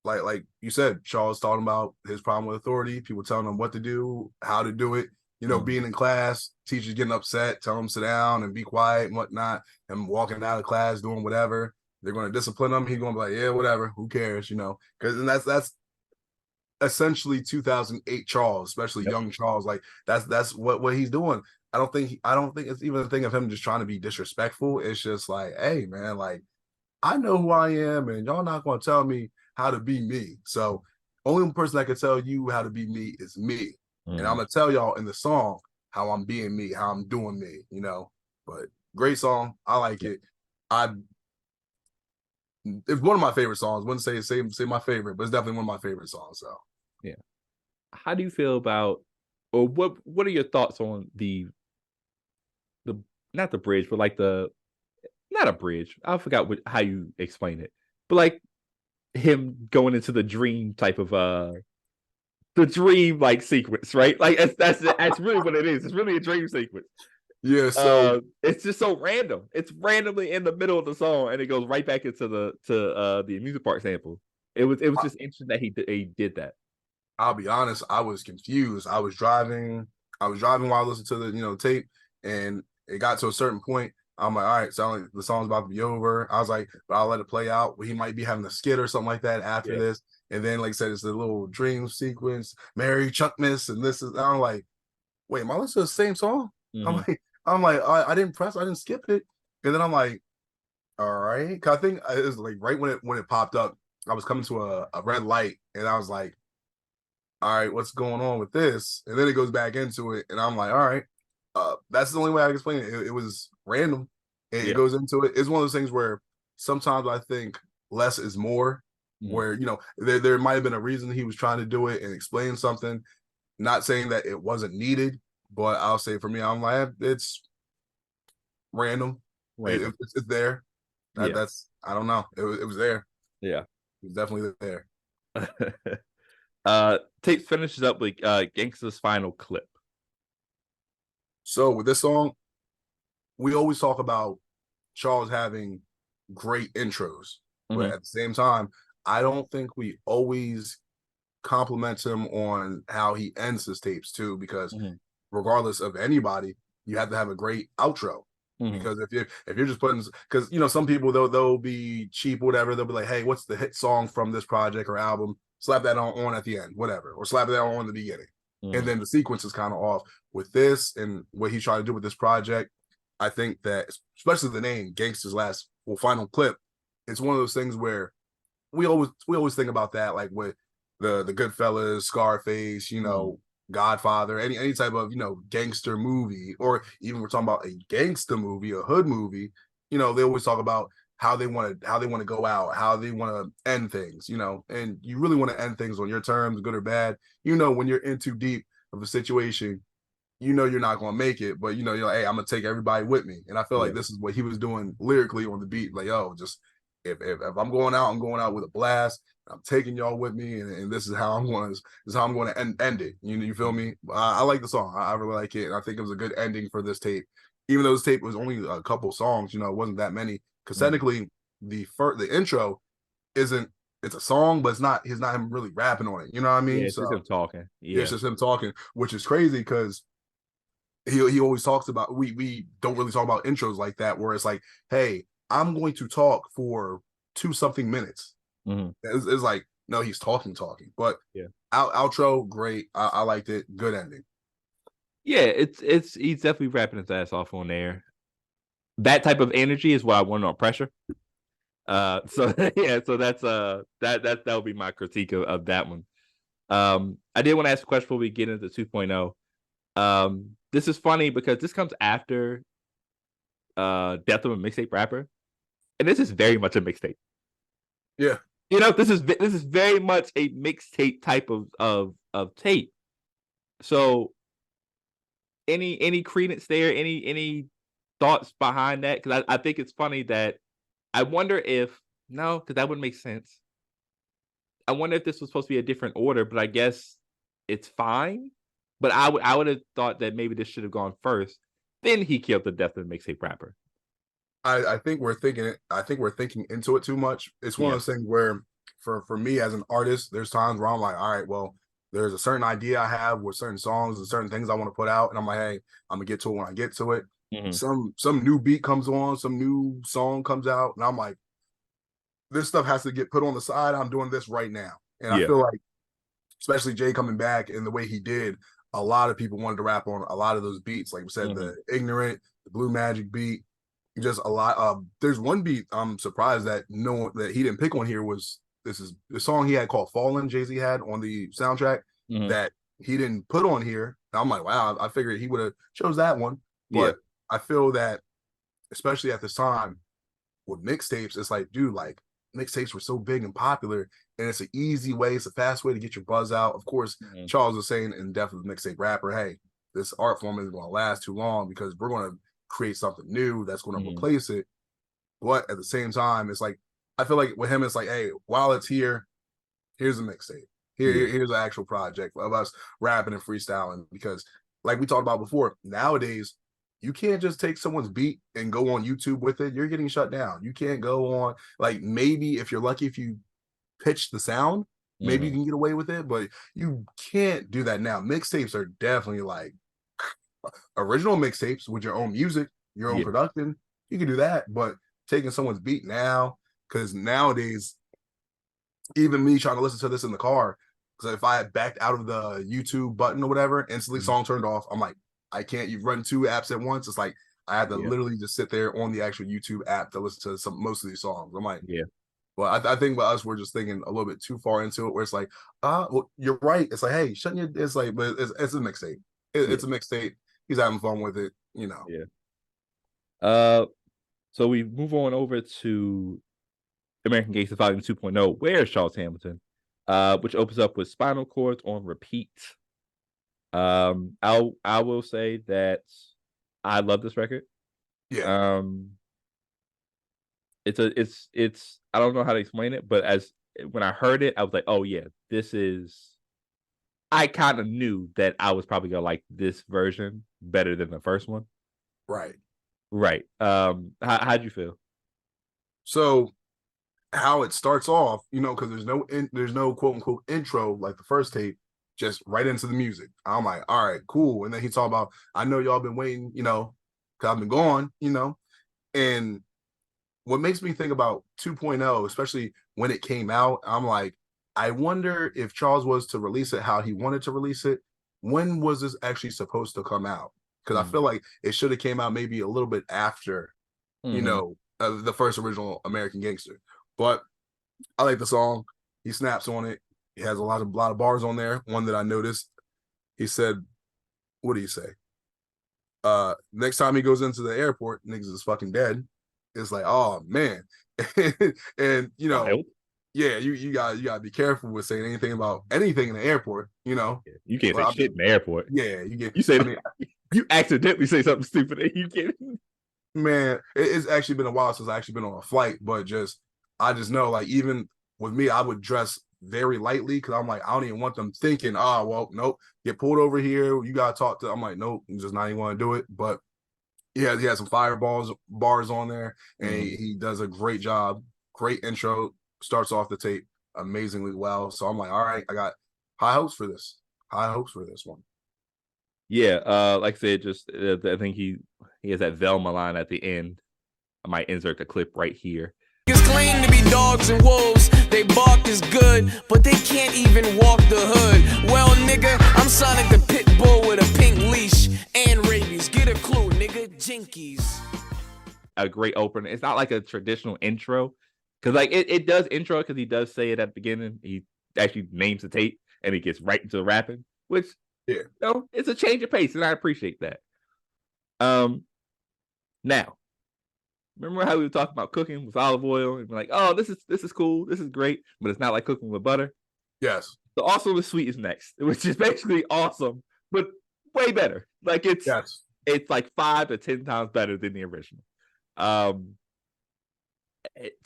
B: like you said, Charles talking about his problem with authority, people telling him what to do, how to do it. Being in class, teachers getting upset, telling them sit down and be quiet and whatnot, and walking out of class doing whatever. They're going to discipline him. He's going to be like, yeah, whatever, who cares, because that's essentially 2008 Charles, especially young Charles. Like that's what he's doing. I don't think it's even a thing of him just trying to be disrespectful. It's just like, hey man, like I know who I am, and y'all not going to tell me how to be me. So only person that can tell you how to be me is me. And I'm gonna tell y'all in the song how I'm being me, how I'm doing me, But great song. I like it. It's one of my favorite songs. Wouldn't say my favorite, but it's definitely one of my favorite songs. So
A: yeah. How do you feel about, or what are your thoughts on the not the bridge, but like not a bridge. I forgot how you explain it, but like him going into the dream type of the dream like sequence, right? Like that's really what it is. It's really a dream sequence.
B: Yeah, so
A: it's just so random. It's randomly in the middle of the song, and it goes right back into the amusement park sample. It was just interesting that he did that.
B: I'll be honest, I was confused. I was driving while I listened to the tape, and it got to a certain point. I'm like, all right, sound like the song's about to be over. I was like, but I'll let it play out. He might be having a skit or something like that after this. And then, like I said, it's a little dream sequence, Mary Chuckmas, and this is. I'm like, wait, am I listening to the same song? I'm like, I didn't skip it. And then I'm like, all right, cause I think it was like right when it popped up, I was coming to a red light, and I was like, all right, what's going on with this? And then it goes back into it, and I'm like, all right, that's the only way I can explain it. It was random, and it goes into it. It's one of those things where sometimes I think less is more. Where there might have been a reason he was trying to do it and explain something. Not saying that it wasn't needed, but I'll say for me, I'm like, it's random. It's there.
A: Yeah.
B: That's I don't know. It was there.
A: Yeah.
B: It was definitely there.
A: Tape finishes up with Gangsta's final clip.
B: So with this song, we always talk about Charles having great intros, but
A: Mhm.
B: at the same time, I don't think we always compliment him on how he ends his tapes too, because
A: Mhm.
B: regardless of anybody, you have to have a great outro.
A: Mhm.
B: Because if you're just putting, because some people they'll be cheap or whatever, they'll be like, hey, what's the hit song from this project or album? Slap that on at the end, whatever, or slap that on the beginning, and
A: Mhm.
B: then the sequence is kind of off. With this and what he's trying to do with this project, I think that especially the name Gangsta's final clip, it's one of those things where we always think about that, like with the Goodfellas, Scarface,
A: Mhm.
B: Godfather, any type of gangster movie, or even we're talking about a gangster movie, a hood movie. They always talk about how they want to go out, how they want to end things, and you really want to end things on your terms, good or bad. When you're in too deep of a situation, you're not going to make it, but you're like, hey, I'm gonna take everybody with me. And I feel
A: Yeah.
B: like this is what he was doing lyrically on the beat, like, yo, just if I'm going out, I'm going out with a blast. I'm taking y'all with me, and this is how I'm going to end it. You feel me? I like the song. I really like it, and I think it was a good ending for this tape. Even though this tape was only a couple songs, it wasn't that many. Because
A: Mhm.
B: technically, the intro isn't. It's a song, but it's not him really rapping on it. You know what I
A: Yeah,
B: mean?
A: it's
B: So
A: just him talking.
B: yeah, it's
A: Yeah.
B: just him talking, which is crazy because he always talks about we don't really talk about intros like that where it's like, hey, I'm going to talk for 2 something minutes.
A: Mhm.
B: It's like, no, he's talking, but
A: Yeah.
B: outro great. I liked it. Good ending.
A: Yeah, it's he's definitely rapping his ass off on there. That type of energy is what I want on Pressure. So yeah, so that would be my critique of that one. I did want to ask a question before we get into 2.0. This is funny because this comes after Death of a Mixtape Rapper, and this is very much a mixtape.
B: Yeah,
A: This is very much a mixtape type of tape. So any credence there? Any thoughts behind that? Because I think it's funny that I wonder if no, because that wouldn't make sense. I wonder if this was supposed to be a different order, but I guess it's fine. But I would have thought that maybe this should have gone first. Then he killed the Death of the Mixtape Rapper.
B: I think we're thinking it. I think we're thinking into it too much. It's one
A: Yeah.
B: of those things where, for me as an artist, there's times where I'm like, all right, well, there's a certain idea I have with certain songs and certain things I want to put out, and I'm like, hey, I'm gonna get to it when I get to it.
A: Mhm.
B: Some new beat comes on, some new song comes out, and I'm like, this stuff has to get put on the side. I'm doing this right now, and I
A: Yeah.
B: feel like, especially Jay coming back and the way he did, a lot of people wanted to rap on a lot of those beats. Like we said,
A: Mhm.
B: the Ignorant, the Blue Magic beat, just a lot. There's one beat I'm surprised that that he didn't pick on here was this is the song he had called "Fallen." Jay-Z had on the soundtrack
A: Mhm.
B: that he didn't put on here. And I'm like, wow, I figured he would have chose that one,
A: Yeah.
B: but I feel that especially at this time with mixtapes, it's like, dude, like mixtapes were so big and popular, and it's an easy way, it's a fast way to get your buzz out. Of course,
A: Mhm.
B: Charles was saying in Death of the Mixtape Rapper, hey, this art form isn't going to last too long because we're going to create something new that's going to
A: Mhm.
B: replace it. But at the same time, it's like I feel like with him, it's like, hey, while it's here, here's a mixtape.
A: Yeah.
B: Here's an actual project of us rapping and freestyling. Because, like we talked about before, nowadays you can't just take someone's beat and go on YouTube with it. You're getting shut down. You can't go on, like, maybe if you're lucky, if you pitch the sound, maybe you
A: Mhm.
B: can get away with it, but you can't do that now. Mixtapes are definitely like original mixtapes with your own music, your own
A: Yeah.
B: production. You can do that, but taking someone's beat now, because nowadays even me trying to listen to this in the car, because if I had backed out of the YouTube button or whatever, instantly
A: Mhm.
B: song turned off. I'm like, I can't. You run 2 apps at once. It's like I had to
A: Yeah.
B: literally just sit there on the actual YouTube app to listen to most of these songs. I'm like,
A: Yeah.
B: well, I think with us, we're just thinking a little bit too far into it. Where it's like, well, you're right. It's like, hey, shouldn't you? It's like, but it's a mixtape.
A: Yeah.
B: It's a mixtape. He's having fun with it.
A: Yeah. Uh, so we move on over to American Gangster Volume 2.0. Where's Charles Hamilton? Which opens up with Spinal Cords on repeat. I will say that I love this record.
B: Yeah,
A: Um, it's I don't know how to explain it, but as when I heard it, I was like, oh yeah, this is. I kind of knew that I was probably gonna like this version better than the first one.
B: Right.
A: Right. How'd you feel?
B: So how it starts off, because there's no quote unquote intro like the first tape, just right into the music. I'm like, all right, cool. And then he talked about, I know y'all been waiting, because I've been gone, and what makes me think about 2.0, especially when it came out, I'm like, I wonder if Charles was to release it how he wanted to release it, when was this actually supposed to come out? Because I feel like it should have came out maybe a little bit after, the first original American Gangster. But I like the song. He snaps on it. He has a lot of bars on there. One that I noticed, he said, what do you say? Next time he goes into the airport, niggas is fucking dead. It's like, oh man. And
A: Wild.
B: yeah, you gotta be careful with saying anything about anything in the airport,
A: You can't say shit in the airport.
B: Yeah,
A: you say you accidentally say something stupid and you can't.
B: Man, it's actually been a while since I actually been on a flight, but I just know, like, even with me, I would dress very lightly because I'm like, I don't even want them thinking, oh, well, nope, get pulled over here. You gotta talk to. I'm like, nope, I'm just not even want to do it. But yeah, he has some bars on there, and he does a great job. Great intro, starts off the tape amazingly well. So I'm like, all right, I got high hopes for this. High hopes for this one.
A: Yeah, like I said, just I think he has that Velma line at the end. I might insert the clip right here.
C: Niggas claim to be dogs and wolves. They bark is good, but they can't even walk the hood. Well, nigga, I'm Sonic the pit bull with a pink leash and rabies. Get a clue, nigga. Jinkies.
A: A great opener. It's not like a traditional intro, because like it does intro because he does say it at the beginning. He actually names the tape and he gets right into the rapping, which it's a change of pace, and I appreciate that. Now, remember how we were talking about cooking with olive oil and like, oh, this is cool, this is great, but it's not like cooking with butter.
B: Yes.
A: The awesome with sweet is next, which is basically awesome, but way better. Like it's like 5 to 10 times better than the original.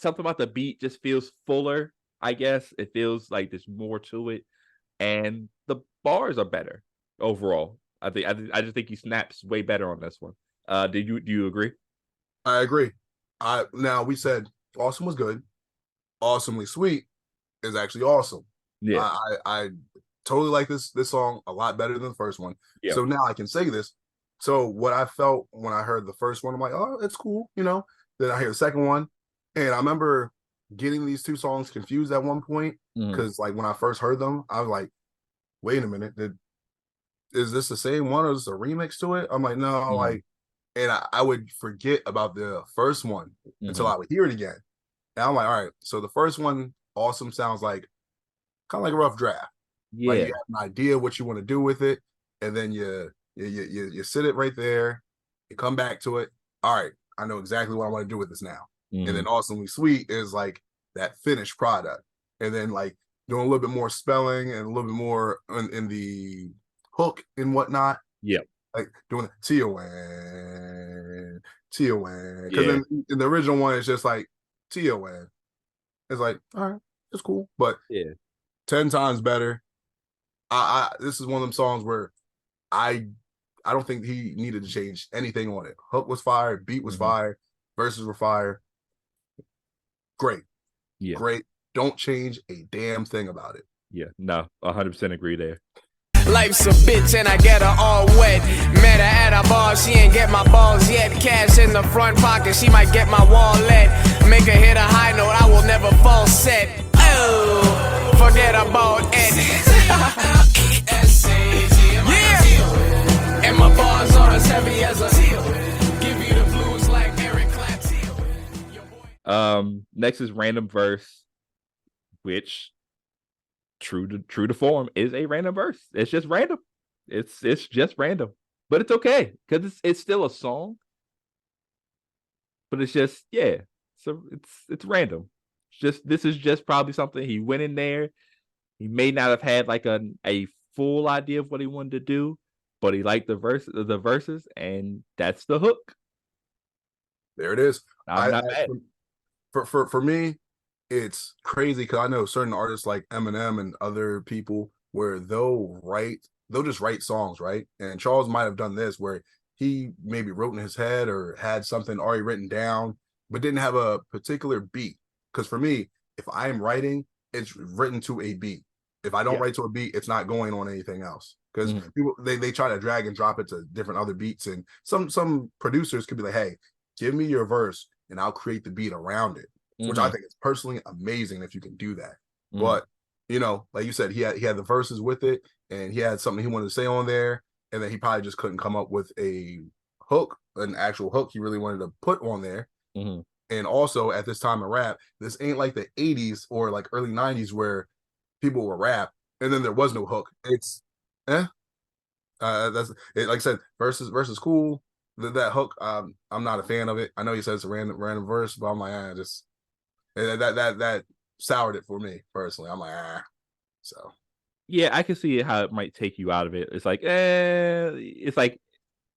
A: Something about the beat just feels fuller. I guess it feels like there's more to it, and the bars are better overall. I just think he snaps way better on this one. Do you agree?
B: I agree. Now we said awesome was good. Awesomely sweet is actually awesome.
A: Yeah,
B: I totally like this song a lot better than the first one.
A: Yeah.
B: So now I can say this. So what I felt when I heard the first one, I'm like, oh, it's cool, Then I hear the second one, and I remember getting these two songs confused at one point because, like, when I first heard them, I was like, wait a minute, is this the same one or is this a remix to it? I'm like, no, like, and I would forget about the first one until I would hear it again. And I'm like, all right, so the first one, awesome, sounds like kind of like a rough draft.
A: Yeah,
B: like you have an idea what you want to do with it, and then you sit it right there, you come back to it. All right, I know exactly what I want to do with this now. And then awesomely sweet is like that finished product, and then like doing a little bit more spelling and a little bit more in the hook and whatnot.
A: Yeah,
B: like doing T-O-N. Because then in the original one, it's just like T-O-N. It's like, all right, it's cool, but 10 times better. This is one of them songs where I don't think he needed to change anything on it. Hook was fire, beat was fire, verses were fire. Great.
A: Yeah.
B: Great. Don't change a damn thing about it.
A: Yeah. No, 100% agree there.
C: Life's a bitch and I get her all wet. Met her at a bar, she ain't get my balls yet. Cash in the front pocket, she might get my wallet. Make her hit a high note, I will never fall set. Oh, forget about it. Yeah. And my bars are as heavy as a seal. Give you the blues like Eric Clapton.
A: Next is random verse, which true to form is a random verse. It's just random. It's just random, but it's okay because it's still a song. But it's just so it's random. This is just probably something he went in there. He may not have had like a full idea of what he wanted to do, but he liked the verses, and that's the hook.
B: There it is.
A: I'm not mad.
B: For me, it's crazy because I know certain artists like Eminem and other people where they'll just write songs, right? And Charles might have done this where he maybe wrote in his head or had something already written down, but didn't have a particular beat. Because for me, if I am writing, it's written to a beat. If I don't
A: Yeah.
B: write to a beat, it's not going on anything else. Because
A: Mhm.
B: people they try to drag and drop it to different other beats, and some producers could be like, "Hey, give me your verse, and I'll create the beat around it," which I
A: Mhm.
B: think is personally amazing if you can do that.
A: Mhm.
B: But like you said, he had the verses with it, and he had something he wanted to say on there, and then he probably just couldn't come up with an actual hook he really wanted to put on there.
A: Mhm.
B: And also at this time of rap, this ain't like the 80s or like early 90s where people were rap and then there was no hook. It's eh. That's it, like I said, versus cool. That hook, I'm not a fan of it. I know he says it's a random verse, but I'm like, just that soured it for me personally. I'm like, so
A: Yeah, I can see how it might take you out of it. It's like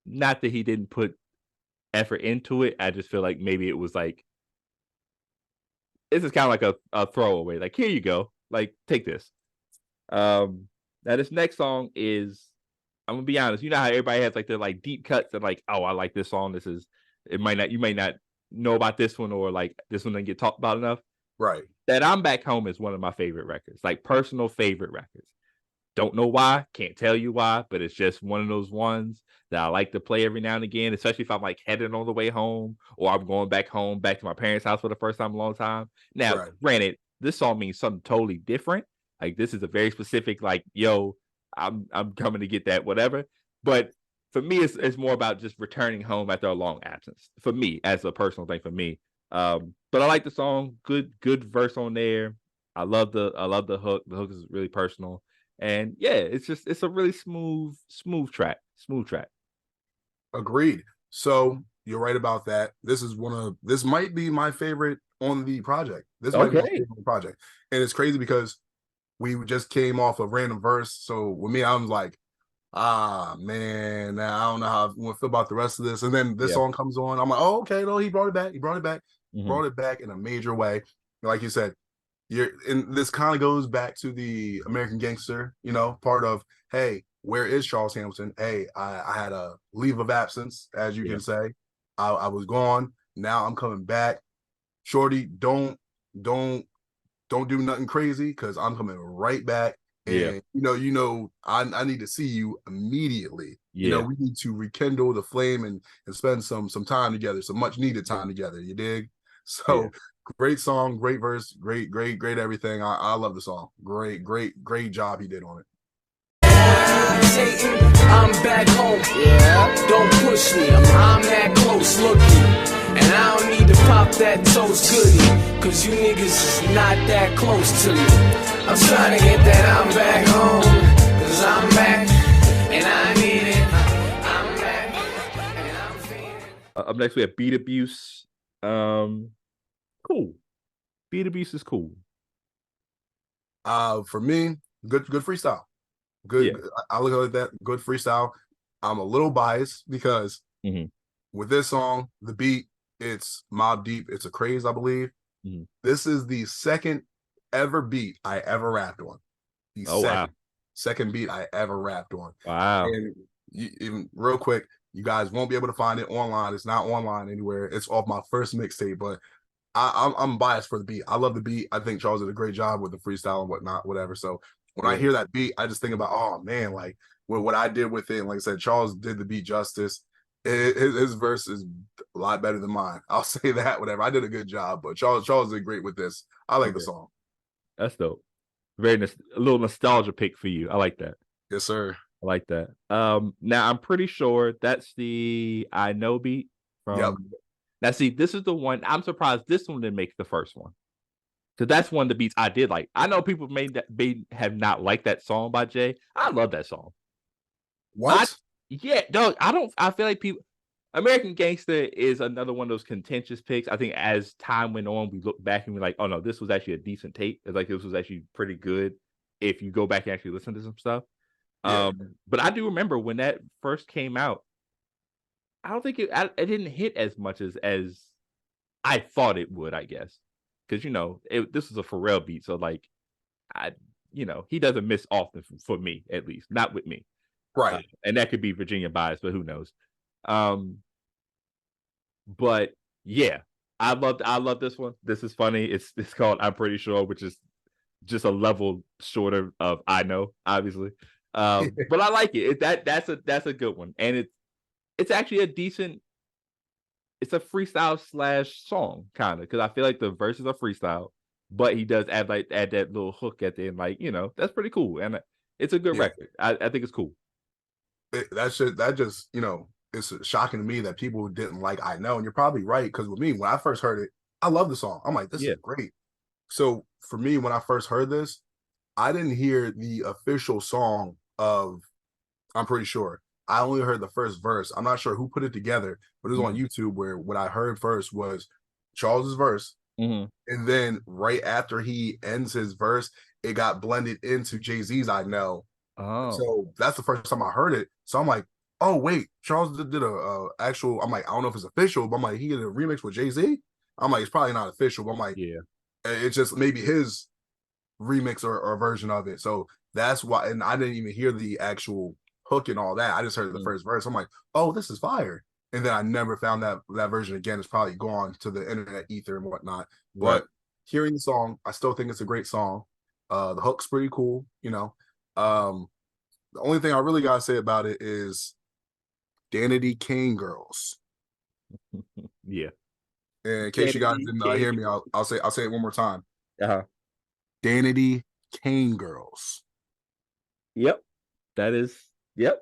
A: not that he didn't put effort into it. I just feel like maybe it was like this is kind of like a throwaway. Like here you go. Like take this. Now this next song is I'm gonna be honest. You know how everybody has like their like deep cuts and like, oh, I like this song. This is it might not you may not know about this one or like this one didn't get talked about enough.
B: right.
A: That I'm Back Home is one of my favorite records, like personal favorite records. Don't know why, can't tell you why, but it's just one of those ones that I like to play every now and again, especially if I'm like heading on the way home or I'm going back home, back to my parents' house for the first time in a long time. Now,
B: Right.
A: granted, this song means something totally different. Like this is a very specific, like, yo, I'm coming to get that, whatever. But for me, it's more about just returning home after a long absence. For me, as a personal thing for me. But I like the song. Good verse on there. I love the hook. The hook is really personal. And yeah, it's a really smooth track. Smooth track.
B: Agreed. So you're right about that. This might be my favorite on the project. This might be my
A: Okay.
B: favorite on the project. And it's crazy because we just came off a random verse. So with me, I was like, man, now I don't know how I want to feel about the rest of this. And then this
A: Yeah.
B: song comes on. I'm like, oh, okay, no, he brought it back. He brought it back,
A: Mhm.
B: brought it back in a major way. Like you said, and this kind of goes back to the American Gangster, part of, hey, where is Charles Hamilton? Hey, I had a leave of absence, as you
A: Yeah.
B: can say. I was gone. Now I'm coming back. Shorty, don't don't do nothing crazy because I'm coming right back.
A: Yeah.
B: And I need to see you immediately.
A: Yeah.
B: We need to rekindle the flame and spend some time together, some much needed time together. You dig?
A: Yeah.
B: So great song, great verse, great everything. I love the song. Great job he did on it.
C: I'm back home. Yeah. Don't push me. I'm that close looking. And I don't need to pop that toast goodie. Cause you niggas is not that close to me. I'm trying to get that I'm back home. Cause I'm back. And I need it. I'm back. And I'm feeling.
A: Up next we have Beat Abuse. Cool. Beat Abuse is cool.
B: For me, good freestyle.
A: Yeah.
B: I look at it like that. Good freestyle. I'm a little biased because
A: Mhm.
B: with this song, the beat, it's Mobb Deep. It's a craze, I believe.
A: Mhm.
B: This is the second ever beat I ever rapped on. The
A: Oh wow.
B: second beat I ever rapped on.
A: Wow.
B: And even real quick, you guys won't be able to find it online. It's not online anywhere. It's off my first mixtape, but I'm biased for the beat. I love the beat. I think Charles did a great job with the freestyle and whatnot, whatever. So when I
A: Yeah.
B: hear that beat, I just think about, oh man, like what I did with it. And like I said, Charles did the beat justice. His verse is a lot better than mine. I'll say that. Whatever. I did a good job, but Charles did great with this. I like the
A: Okay.
B: song.
A: That's dope. A little nostalgia pick for you. I like that.
B: Yes, sir.
A: I like that. Now I'm pretty sure that's the I Know beat
B: Yep.
A: from. Now see, this is the one I'm surprised this one didn't make the first one. Because that's one of the beats I did like. I know people may have not liked that song by Jay. I love that song. I
B: What?
A: yeah, no, I don't. I feel like people. American Gangster is another one of those contentious picks. I think as time went on, we look back and we're like, oh no, this was actually a decent tape. It's like this was actually pretty good if you go back and actually listen to some stuff.
B: Yeah.
A: But I do remember when that first came out. I don't think it didn't hit as much as I thought it would, I guess, because this is a Pharrell beat, so like I, he doesn't miss often for me, at least not with me,
B: Right.
A: and that could be Virginia bias, but who knows? Um, but yeah, I love this one. This is funny. It's called I'm Pretty Sure, which is just a level shorter of I know, obviously. But I like it. That's a good one, and it's actually a decent. It's a freestyle slash song kind of because I feel like the verses are freestyle, but he does add that little hook at the end, like that's pretty cool, and it's a good
B: Yeah.
A: record. I think it's cool.
B: That just it's shocking to me that people didn't like I Know, and you're probably right because with me when I first heard it, I love the song. I'm like, this
A: Yeah.
B: is great. So for me, when I first heard this, I didn't hear the official song of I'm Pretty Sure. I only heard the first verse. I'm not sure who put it together, but it was on YouTube where what I heard first was Charles's verse.
A: Mm-hmm.
B: And then right after he ends his verse, it got blended into Jay-Z's I Know.
A: Oh,
B: So that's the first time I heard it. So I'm like, oh, wait, Charles did a actual, I'm like, I don't know if it's official, but I'm like, he did a remix with Jay-Z. I'm like, it's probably not official, but I'm like,
A: yeah.
B: it's just maybe his remix or version of it. So that's why, and I didn't even hear the actual hook and all that. I just heard the first verse. I'm like, oh, this is fire. And then I never found that version again. It's probably gone to the internet ether and whatnot.
A: Right.
B: But hearing the song, I still think it's a great song. The hook's pretty cool, the only thing I really gotta say about it is Danity Kane Girls.
A: Yeah.
B: And in case you guys
A: Danity
B: didn't
A: Kane.
B: hear me, I'll say it one more time.
A: Uh-huh.
B: Danity Kane Girls.
A: Yep. That is. Yep.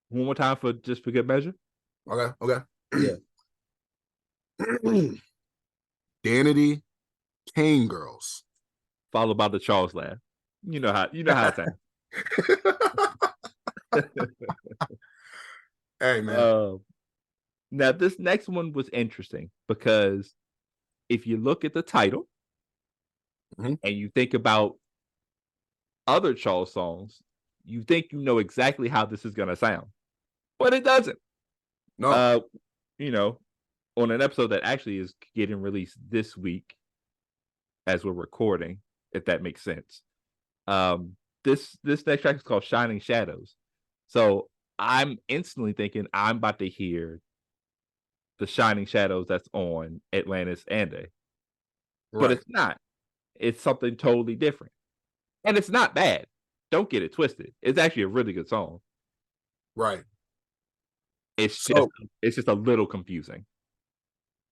A: One more time for good measure.
B: Okay.
A: Yeah.
B: Danity Kane Girls.
A: Followed by the Charles laugh. You know how it's at.
B: Hey man.
A: Now this next one was interesting because if you look at the title and you think about other Charles songs, you think you know exactly how this is gonna sound, but it doesn't.
B: No.
A: On an episode that actually is getting released this week as we're recording, if that makes sense. This next track is called Shining Shadows. So I'm instantly thinking I'm about to hear the Shining Shadows that's on Atlantis Ande. But it's not. It's something totally different. And it's not bad. Don't get it twisted. It's actually a really good song.
B: Right.
A: It's just a little confusing.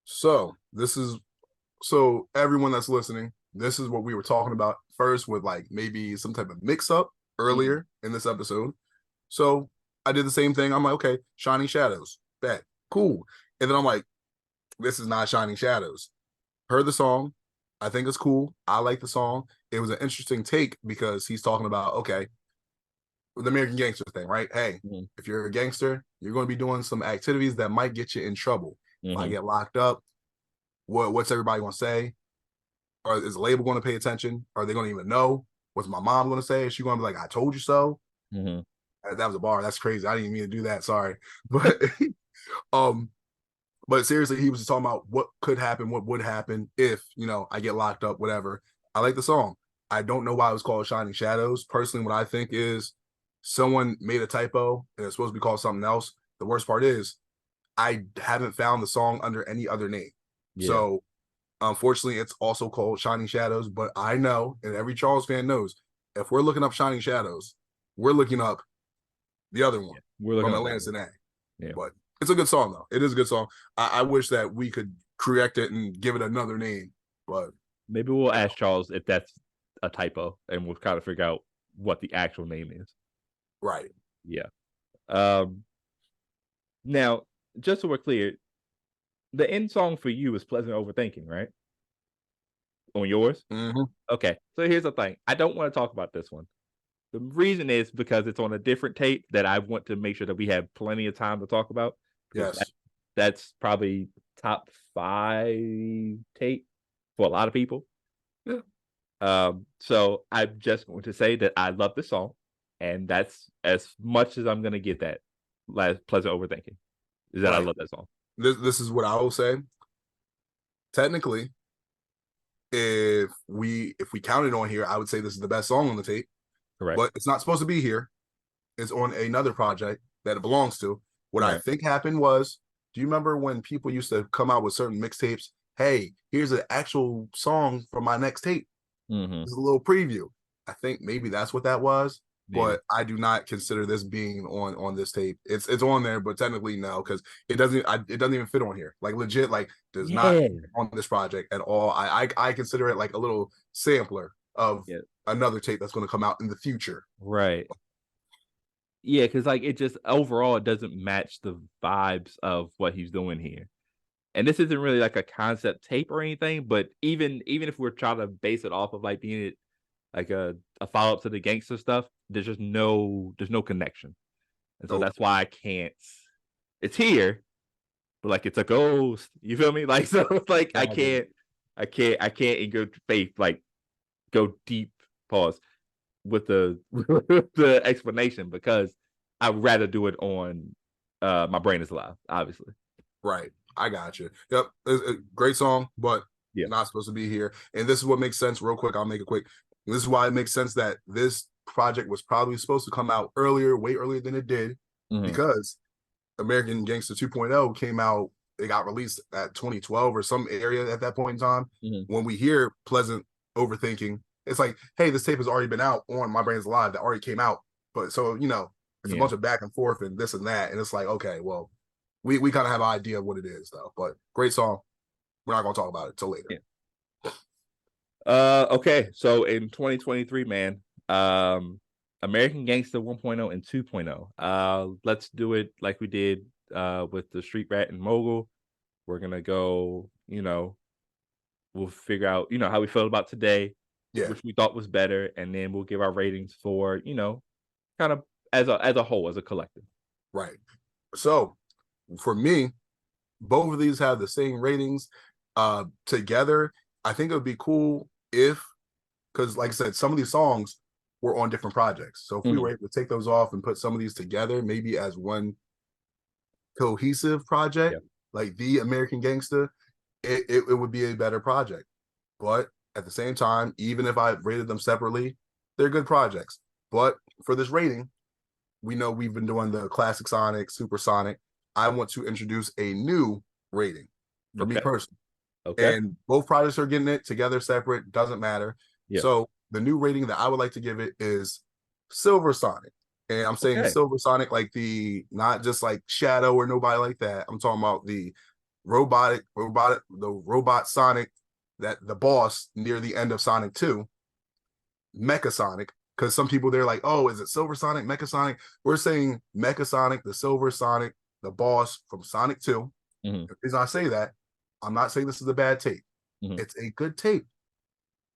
B: So everyone that's listening, this is what we were talking about first with like maybe some type of mix up earlier in this episode. So I did the same thing. I'm like, okay, Shining Shadows, bet, cool. And then I'm like, this is not Shining Shadows. Heard the song. I think it's cool. I like the song. It was an interesting take because he's talking about, okay, the American Gangster thing, right? Hey, if you're a gangster, you're going to be doing some activities that might get you in trouble. If I get locked up, what's everybody going to say? Or is the label going to pay attention? Are they going to even know? What's my mom going to say? Is she going to be like, I told you so? That was a bar. That's crazy. I didn't mean to do that. Sorry. But but seriously, he was just talking about what could happen, what would happen if, I get locked up, whatever. I like the song. I don't know why it was called Shining Shadows. Personally, what I think is someone made a typo and it's supposed to be called something else. The worst part is I haven't found the song under any other name. Yeah. So unfortunately, it's also called Shining Shadows, but I know, and every Charles fan knows, if we're looking up Shining Shadows, we're looking up the other one from Atlantis and A. Yeah. But it's a good song, though. It is a good song. I wish that we could correct it and give it another name, but
A: maybe we'll ask Charles if that's a typo, and we'll kind of figure out what the actual name is.
B: Right.
A: Yeah. Now, just so we're clear, the end song for you is Pleasant Overthinking, right? On yours? Okay. So here's the thing. I don't want to talk about this one. The reason is because it's on a different tape that I want to make sure that we have plenty of time to talk about.
B: Yes.
A: That's probably top 5 tape for a lot of people.
B: Yeah.
A: So I'm just going to say that I love this song, and that's as much as I'm going to get that Pleasant Overthinking. Is that I love that song.
B: This is what I will say. technically, if we counted on here, I would say this is the best song on the tape.
A: Correct.
B: But it's not supposed to be here. It's on another project that it belongs to. What I think happened was, do you remember when people used to come out with certain mixtapes? Hey, here's an actual song from my next tape. This is a little preview. I think maybe that's what that was. But I do not consider this being on this tape. It's on there, but technically no, because it doesn't even fit on here. Like legit, like does not on this project at all. I consider it like a little sampler of another tape that's going to come out in the future.
A: Right. Yeah, because like it just overall it doesn't match the vibes of what he's doing here. And this isn't really like a concept tape or anything, but even if we're trying to base it off of like being like a follow-up to the Gangsta stuff, there's no connection. And so that's why I can't. It's here, but like it's a ghost. You feel me? Like so it's like I can't in good faith like go deep pause with the the explanation because I'd rather do it on My Brain Is Alive, obviously.
B: Right. I got you. Yep. It's a great song, but not supposed to be here. And this is what makes sense. Real quick, I'll make it quick. This is why it makes sense that this project was probably supposed to come out earlier, way earlier than it did, because American Gangsta 2.0 came out. It got released at 2012 or some area at that point in time. When we hear Pleasant Overthinking, it's like, hey, this tape has already been out on My Brain's Alive that already came out. But so, it's a bunch of back and forth and this and that. And it's like, okay, well, we kind of have an idea of what it is, though. But great song. We're not going to talk about it till later.
A: Okay. So in 2023, man, American Gangsta 1.0 and 2.0. Let's do it like we did with the Street Rat and Mogul. We're going to go, we'll figure out, how we felt about today. Which we thought was better, and then we'll give our ratings for, kind of as a whole, as a collective.
B: Right. So for me, both of these have the same ratings together. I think it would be cool because like I said, some of these songs were on different projects. So if we were able to take those off and put some of these together, maybe as one cohesive project, like the American Gangsta, it would be a better project. But at the same time, even if I rated them separately, they're good projects. But for this rating, we know we've been doing the Classic Sonic, Supersonic. I want to introduce a new rating for me personally. Okay. And both projects are getting it together, separate, doesn't matter. So the new rating that I would like to give it is Silver Sonic. And I'm saying Silver Sonic, like not just like Shadow or nobody like that. I'm talking about the robot Sonic, that the boss near the end of Sonic 2, Mecha Sonic, because some people they're like, oh, is it Silver Sonic, Mecha Sonic? We're saying Mecha Sonic, the Silver Sonic, the boss from Sonic 2. The reason I say that, I'm not saying this is a bad tape. It's a good tape,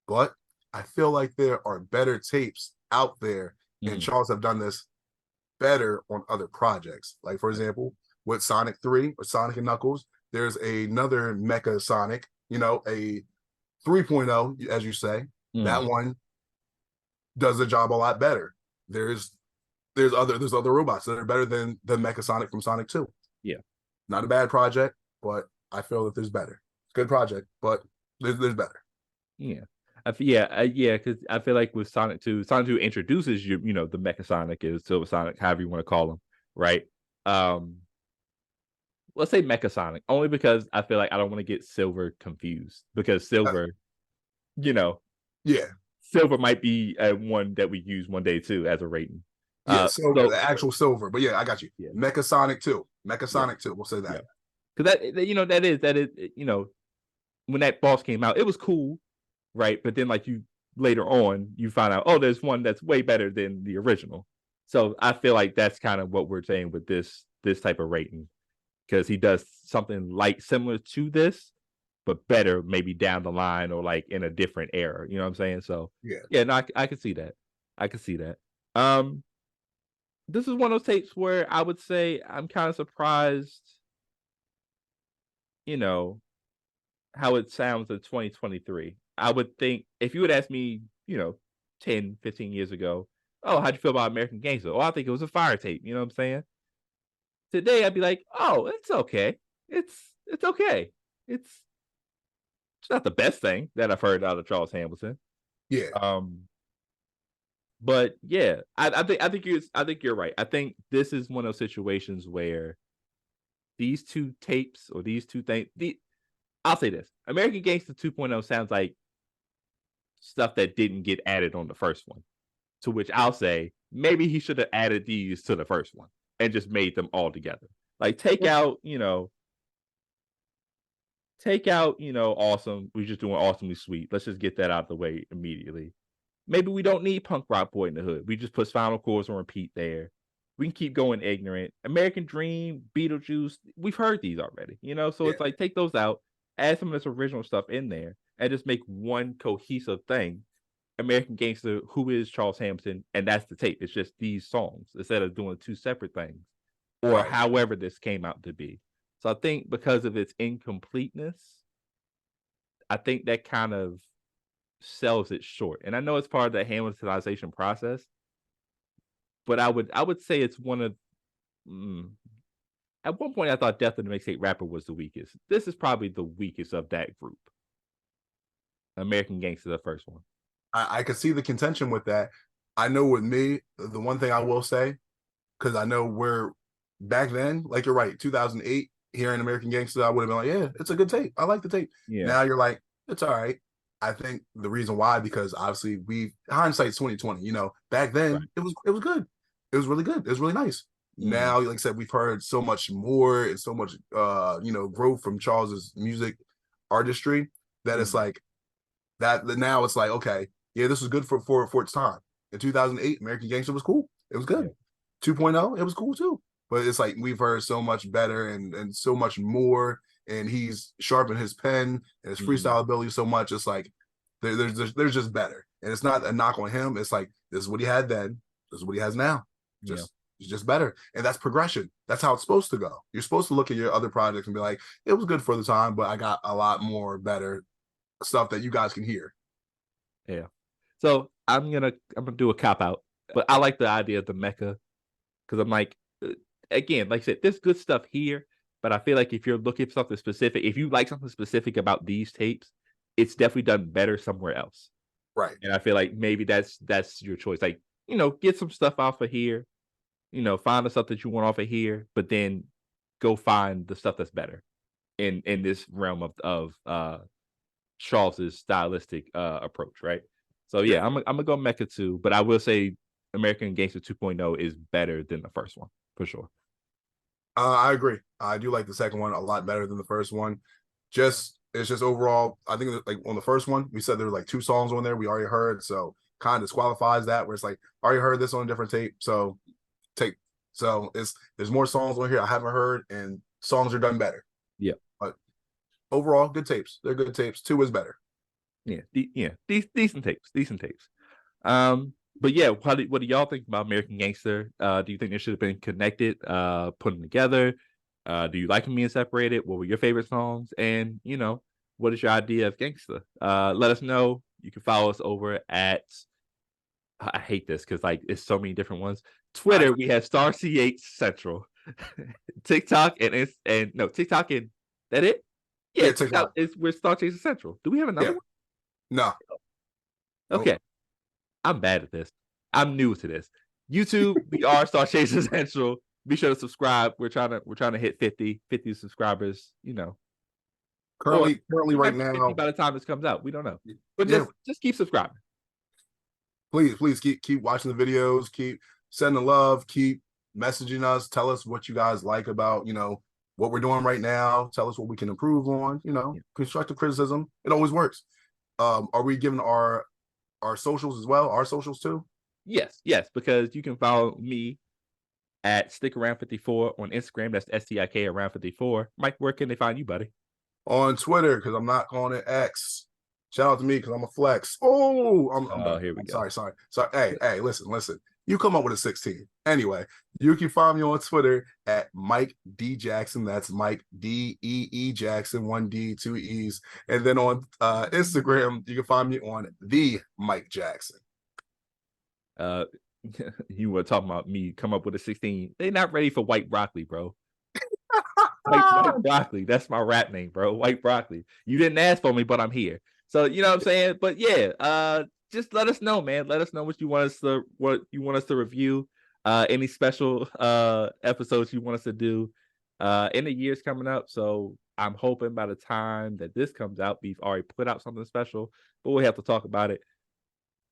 B: but I feel like there are better tapes out there, and Charles have done this better on other projects. Like, for example, with Sonic 3 or Sonic and Knuckles, there's another Mecha Sonic, a 3.0, as you say. That one does the job a lot better. There's other robots that are better than the Mecha Sonic from Sonic 2. Not a bad project, but I feel that there's better. It's a good project, but there's better.
A: Because I feel like with Sonic 2 introduces you, the Mecha Sonic is Silver Sonic, however you want to call him, right? Let's say Mecha Sonic, only because I feel like I don't want to get Silver confused, because Silver, Silver might be one that we use one day too as a rating.
B: Silver, the actual Silver, but I got you. Mecha Sonic 2, Sonic 2. We'll say that.
A: Because that is when that boss came out, it was cool, right? But then like later on, you find out, oh, there's one that's way better than the original. So I feel like that's kind of what we're saying with this type of rating, because he does something like similar to this, but better maybe down the line or like in a different era. You know what I'm saying? So no, I can see that. This is one of those tapes where I would say I'm kind of surprised, how it sounds in 2023. I would think if you would ask me, 10, 15 years ago, oh, how'd you feel about American Gangster? Oh, I think it was a fire tape. You know what I'm saying? Today, I'd be like, oh, it's okay. It's okay. It's not the best thing that I've heard out of Charles Hamilton.
B: Yeah,
A: But yeah, I think you're right. I think this is one of those situations where these two tapes or these two things. I'll say this: American Gangster 2.0 sounds like stuff that didn't get added on the first one. To which I'll say maybe he should have added these to the first one and just made them all together. Like take out, awesome. We're just doing awesomely sweet. Let's just get that out of the way immediately. Maybe we don't need Punk Rock Boy in the Hood. We just put Final Chords on repeat there. We can keep going ignorant. American Dream, Beetlejuice, we've heard these already, So
B: yeah,
A: it's like take those out, add some of this original stuff in there, and just make one cohesive thing. American Gangster, who is Charles Hampton, and that's the tape. It's just these songs instead of doing two separate things, or
B: right.
A: however this came out to be. So I think because of its incompleteness, I think that kind of sells it short. And I know it's part of the Hamiltonization process, but I would say it's one of at one point I thought Death of the Mixtape Rapper was the weakest. This is probably the weakest of that group. American Gangster, the first one.
B: I can see the contention with that. I know with me, the one thing I will say, because I know where back then, like you're right, 2008, hearing American Gangster, I would have been like, yeah, it's a good tape. I like the tape.
A: Yeah.
B: Now you're like, it's all right. I think the reason why, because obviously hindsight's 2020, back then
A: Right.
B: it was good. It was really good. It was really nice. Now, like I said, we've heard so much more and so much growth from Charles's music artistry that it's like that now it's like, okay, yeah, this was good for its time. In 2008, American Gangster was cool. It was good. Yeah. 2.0, it was cool too. But it's like we've heard so much better and so much more, and he's sharpened his pen and his freestyle ability so much. It's like there's just better, and it's not a knock on him. It's like this is what he had then. This is what he has now. It's just better, and that's progression. That's how it's supposed to go. You're supposed to look at your other projects and be like, it was good for the time, but I got a lot more better stuff that you guys can hear.
A: Yeah. So I'm gonna do a cop out, but I like the idea of the Mecca because I'm like, again, like I said, there's good stuff here, but I feel like if you're looking for something specific, if you like something specific about these tapes, it's definitely done better somewhere else.
B: Right.
A: And I feel like maybe that's your choice. Like, get some stuff off of here, find the stuff that you want off of here, but then go find the stuff that's better in this realm of Charles's stylistic approach, right? So yeah, I'm gonna go Mecca 2, but I will say American Gangster 2.0 is better than the first one for sure.
B: I agree. I do like the second one a lot better than the first one. It's just overall, I think like on the first one, we said there were like 2 songs on there we already heard, so kind of disqualifies that where it's like already heard this on a different tape, so there's more songs on here I haven't heard, and songs are done better.
A: Yeah,
B: but overall, good tapes. They're good tapes. 2 is better.
A: Yeah, decent tapes. But yeah, what do y'all think about American Gangster? Do you think they should have been connected, put them together? Do you like them being separated? What were your favorite songs? And what is your idea of Gangsta? Let us know. You can follow us over at, I hate this because like it's so many different ones. Twitter, we have StarCH Central. TikTok and TikTok and that it? Yeah, TikTok we're StarChaser Central. Do we have another one?
B: No.
A: Okay. Nope. I'm bad at this. I'm new to this. YouTube, we are StarChaser Central. Be sure to subscribe. We're trying to hit 50 subscribers,
B: Currently right now.
A: By the time this comes out, we don't know. But just keep subscribing.
B: Please keep watching the videos, keep sending love, keep messaging us, tell us what you guys like about, what we're doing right now, tell us what we can improve on, constructive criticism. It always works. Are we giving our socials as well? Our socials too?
A: Yes, because you can follow me at StickAround54 on Instagram. That's STIK around 54. Mike, where can they find you, buddy?
B: On Twitter, because I'm not calling it X. Shout out to me because I'm a flex. Oh, I'm
A: here we go.
B: Sorry. Hey, listen. You come up with a 16. Anyway, you can find me on Twitter at Mike D Jackson. That's Mike DEE Jackson, 1 D, 2 E's. And then on Instagram, you can find me on the Mike Jackson.
A: You were talking about me come up with a 16. They're not ready for white broccoli, bro. White Broccoli. That's my rap name, bro. White Broccoli. You didn't ask for me, but I'm here. So you know what I'm saying? But yeah, just let us know, man. Let us know what you want us to review. Any special episodes you want us to do. And the year's coming up, so I'm hoping by the time that this comes out, we've already put out something special, but we'll have to talk about it.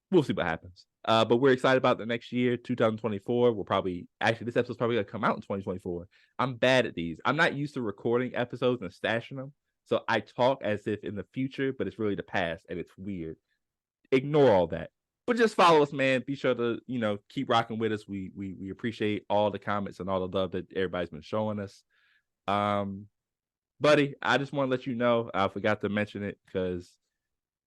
A: We'll see what happens. But we're excited about the next year, 2024. This episode's probably gonna come out in 2024. I'm bad at these. I'm not used to recording episodes and stashing them. So I talk as if in the future, but it's really the past, and it's weird. Ignore all that. But just follow us, man. Be sure to, keep rocking with us. We appreciate all the comments and all the love that everybody's been showing us. Buddy, I just want to let you know, I forgot to mention it because,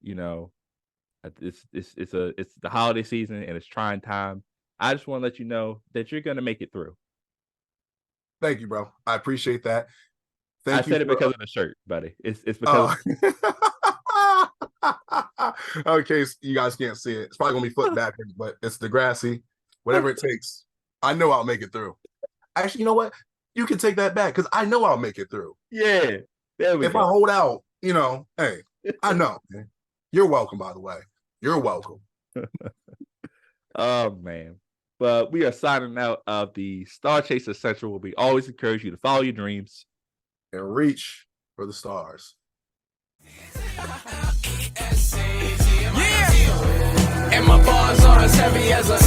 A: it's the holiday season and it's trying time. I just want to let you know that you're gonna make it through.
B: Thank you, bro. I appreciate that.
A: I said it because of the shirt, buddy. It's because.
B: Okay, so you guys can't see it. It's probably gonna be foot backwards, but it's Degrassi. Whatever it takes, I know I'll make it through. Actually, you know what? You can take that back because I know I'll make it through.
A: Yeah, there we go.
B: If I hold out, hey, I know. Man. You're welcome, by the way. You're welcome.
A: Oh man. But we are signing out of the StarCHaser Central, where we always encourage you to follow your dreams
B: and reach for the stars.
C: Yeah, and my bars are as heavy as a